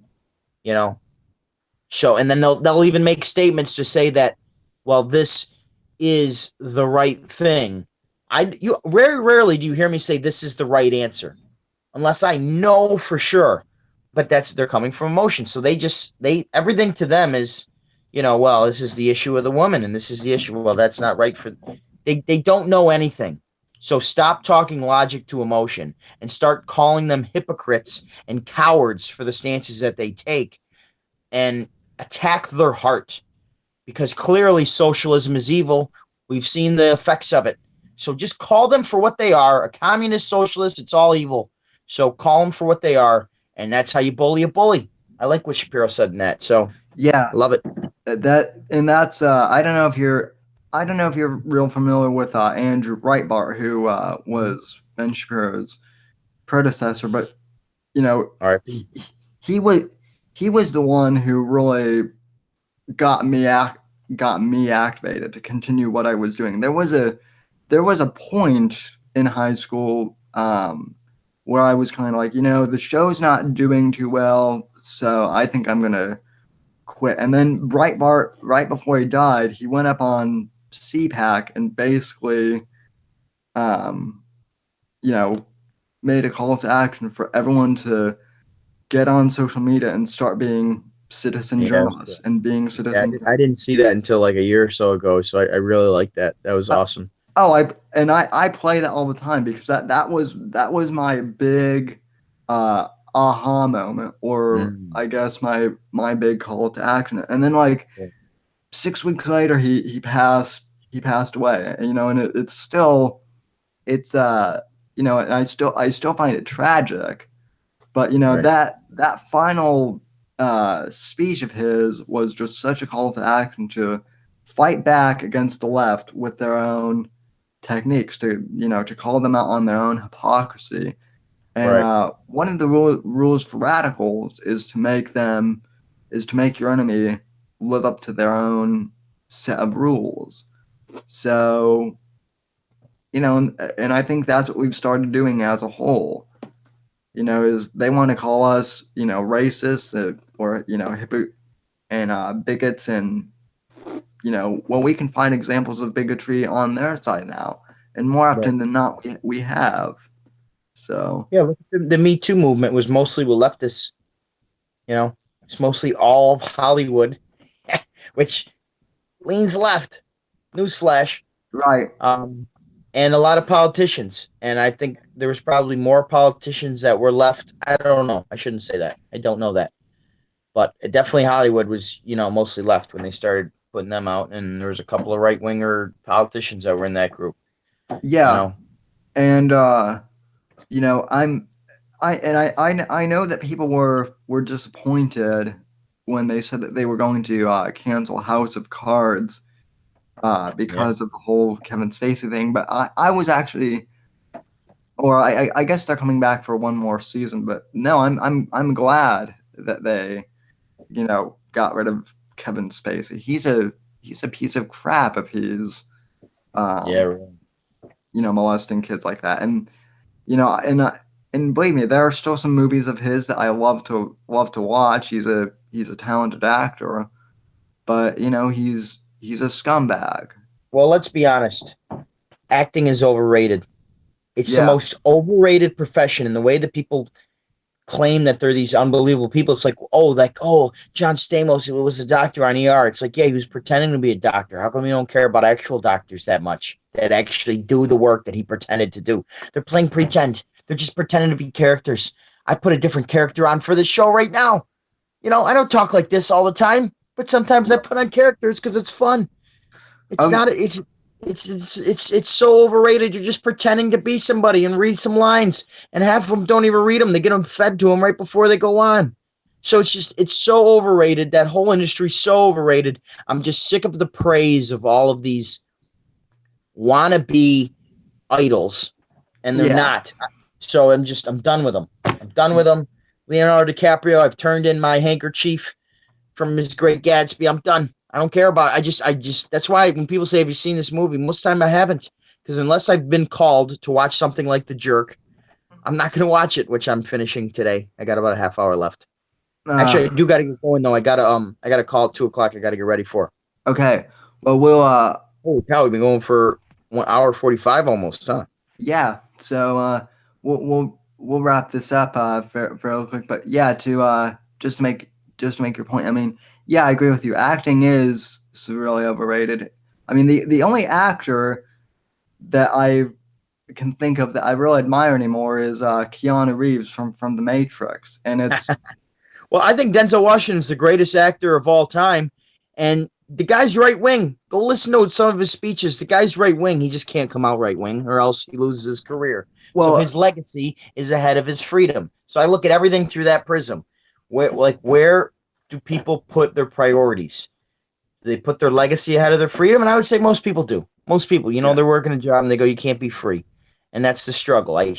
you know? So, and then they'll even make statements to say that, well, this is the right thing. You very rarely do you hear me say this is the right answer, unless I know for sure. But they're coming from emotion, so they everything to them is, well, this is the issue of the woman, and this is the issue. Well, that's not right for. They don't know anything. So stop talking logic to emotion and start calling them hypocrites and cowards for the stances that they take, and attack their heart, because clearly socialism is evil. We've seen the effects of it. So just call them for what they are. A communist, socialist, it's all evil. So call them for what they are, and that's how you bully a bully. I like what Shapiro said in that. So Yeah, I love it. that's I don't know if you're real familiar with Andrew Breitbart, who was Ben Shapiro's predecessor, but you know All right. he, he was he was the one who really got me got me activated to continue what I was doing. There was a point in high school where I was kind of like, the show's not doing too well, so I think I'm gonna quit. And then Breitbart, right before he died, he went up on CPAC and basically, um, you know, made a call to action for everyone to get on social media and start being citizen Yeah. journalists and being Yeah, citizen. I didn't see that until like a year or so ago. So I really like that. That was Uh, awesome. oh, I play that all the time because that was my big aha moment, or Mm. I guess my big call to action. And then like Yeah. 6 weeks later, he passed away. And it's still it's and I still find it tragic. But Right. that final speech of his was just such a call to action to fight back against the left with their own techniques, to call them out on their own hypocrisy. And Right. one of the rules for radicals is to make your enemy live up to their own set of rules. So, and I think that's what we've started doing as a whole. Is they want to call us, racist, or and bigots, and well, we can find examples of bigotry on their side now, and more Right. often than not, we have. So Yeah. Look at the Me Too movement was mostly with leftists. It's mostly all Hollywood, which leans left. Newsflash. right, Um, and a lot of politicians. And I think there was probably more politicians that were left. I don't know. I shouldn't say that. I don't know that. But definitely Hollywood was, mostly left when they started putting them out. And there was a couple of right winger politicians that were in that group. You yeah, know, and I'm I know that people were disappointed when they said that they were going to cancel House of Cards yeah, because of the whole Kevin Spacey thing. But I was actually, or I guess they're coming back for one more season. But no, I'm glad that they got rid of Kevin Spacey. He's a piece of crap if he's yeah, um, right. molesting kids like that. And you know, and uh, and believe me, there are still some movies of his that I love to watch. He's a talented actor, but he's a scumbag. Well, let's be honest. Acting is overrated. It's the Yeah, most overrated profession, and the way that people claim that they're these unbelievable people. It's like, John Stamos was a doctor on ER. It's like, yeah, he was pretending to be a doctor. How come you don't care about actual doctors that much that actually do the work that he pretended to do? They're playing pretend. They're just pretending to be characters. I put a different character on for this show right now. I don't talk like this all the time, but sometimes I put on characters because it's fun. It's um, not. It's so overrated. You're just pretending to be somebody and read some lines, and half of them don't even read them. They get them fed to them right before they go on. So it's so overrated. That whole industry's so overrated. I'm just sick of the praise of all of these wannabe idols, and they're yeah, not. So I'm done with them. I'm done with them. Leonardo DiCaprio, I've turned in my handkerchief from his Great Gatsby. I'm done. I don't care about. I just. That's why when people say, "Have you seen this movie?" Most of the time I haven't, because unless I've been called to watch something like The Jerk, I'm not going to watch it. Which I'm finishing today. I got about a half hour left. Actually, I Uh, do got to get going though. I got to call at 2 o'clock. I got to get ready for. okay. Well, we'll Holy cow, we've been going for 1 hour 45 almost, huh? yeah. So we'll wrap this up fairly quick. But yeah, to just to make your point. I mean, yeah, I agree with you. Acting is severely overrated. I mean, the only actor that I can think of that I really admire anymore is Keanu Reeves from The Matrix, and it's Well, I think Denzel Washington's the greatest actor of all time, and the guy's right wing. Go listen to some of his speeches. The guy's right wing. He just can't come out right wing, or else he loses his career. So well, his legacy is ahead of his freedom. So I look at everything through that prism. Where do people put their priorities? Do they put their legacy ahead of their freedom? And I would say most people do. Most people, yeah, they're working a job and they go, "You can't be free," and that's the struggle. I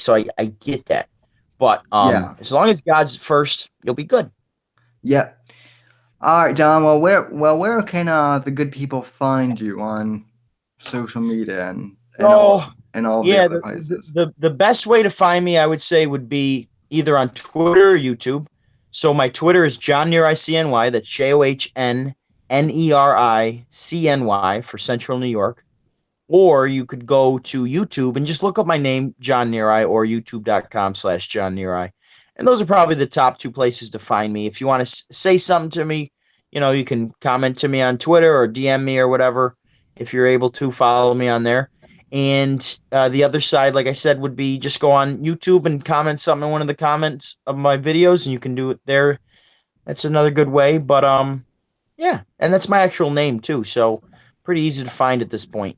get that, but yeah, as long as God's first, you'll be good. yeah. All right, John. Where can the good people find you on social media Oh, and all of the yeah. other The, places? the the best way to find me, I would say, would be either on Twitter or YouTube. So my Twitter is John Neri CNY. That's JohnNeriCNY for Central New York. Or you could go to YouTube and just look up my name, John Neri, or youtube.com/John Neri. And those are probably the top two places to find me. If you want to say something to me, you can comment to me on Twitter or DM me or whatever. If you're able to, follow me on there. And the other side, like I said, would be just go on YouTube and comment something in one of the comments of my videos, and you can do it there. That's another good way. But yeah, and that's my actual name too, so pretty easy to find at this point.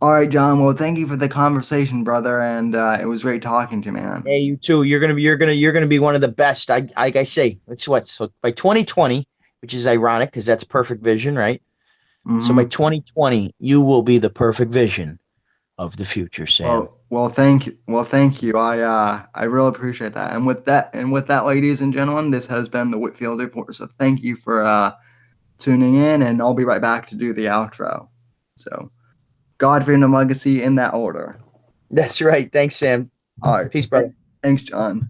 All right, John. Well, thank you for the conversation, brother, and it was great talking to you, man. Hey, you too. You're gonna be one of the best. Like I say, it's what, so by 2020, which is ironic because that's perfect vision, right? So by Hmm. 2020, you will be the perfect vision of the future, Sam. Thank you. I really appreciate that. And with that, ladies and gentlemen, this has been the Whitfield Report. So thank you for tuning in, and I'll be right back to do the outro. So God, freedom, legacy in that order. That's right. Thanks, Sam. All right. Peace, brother. Thanks, John.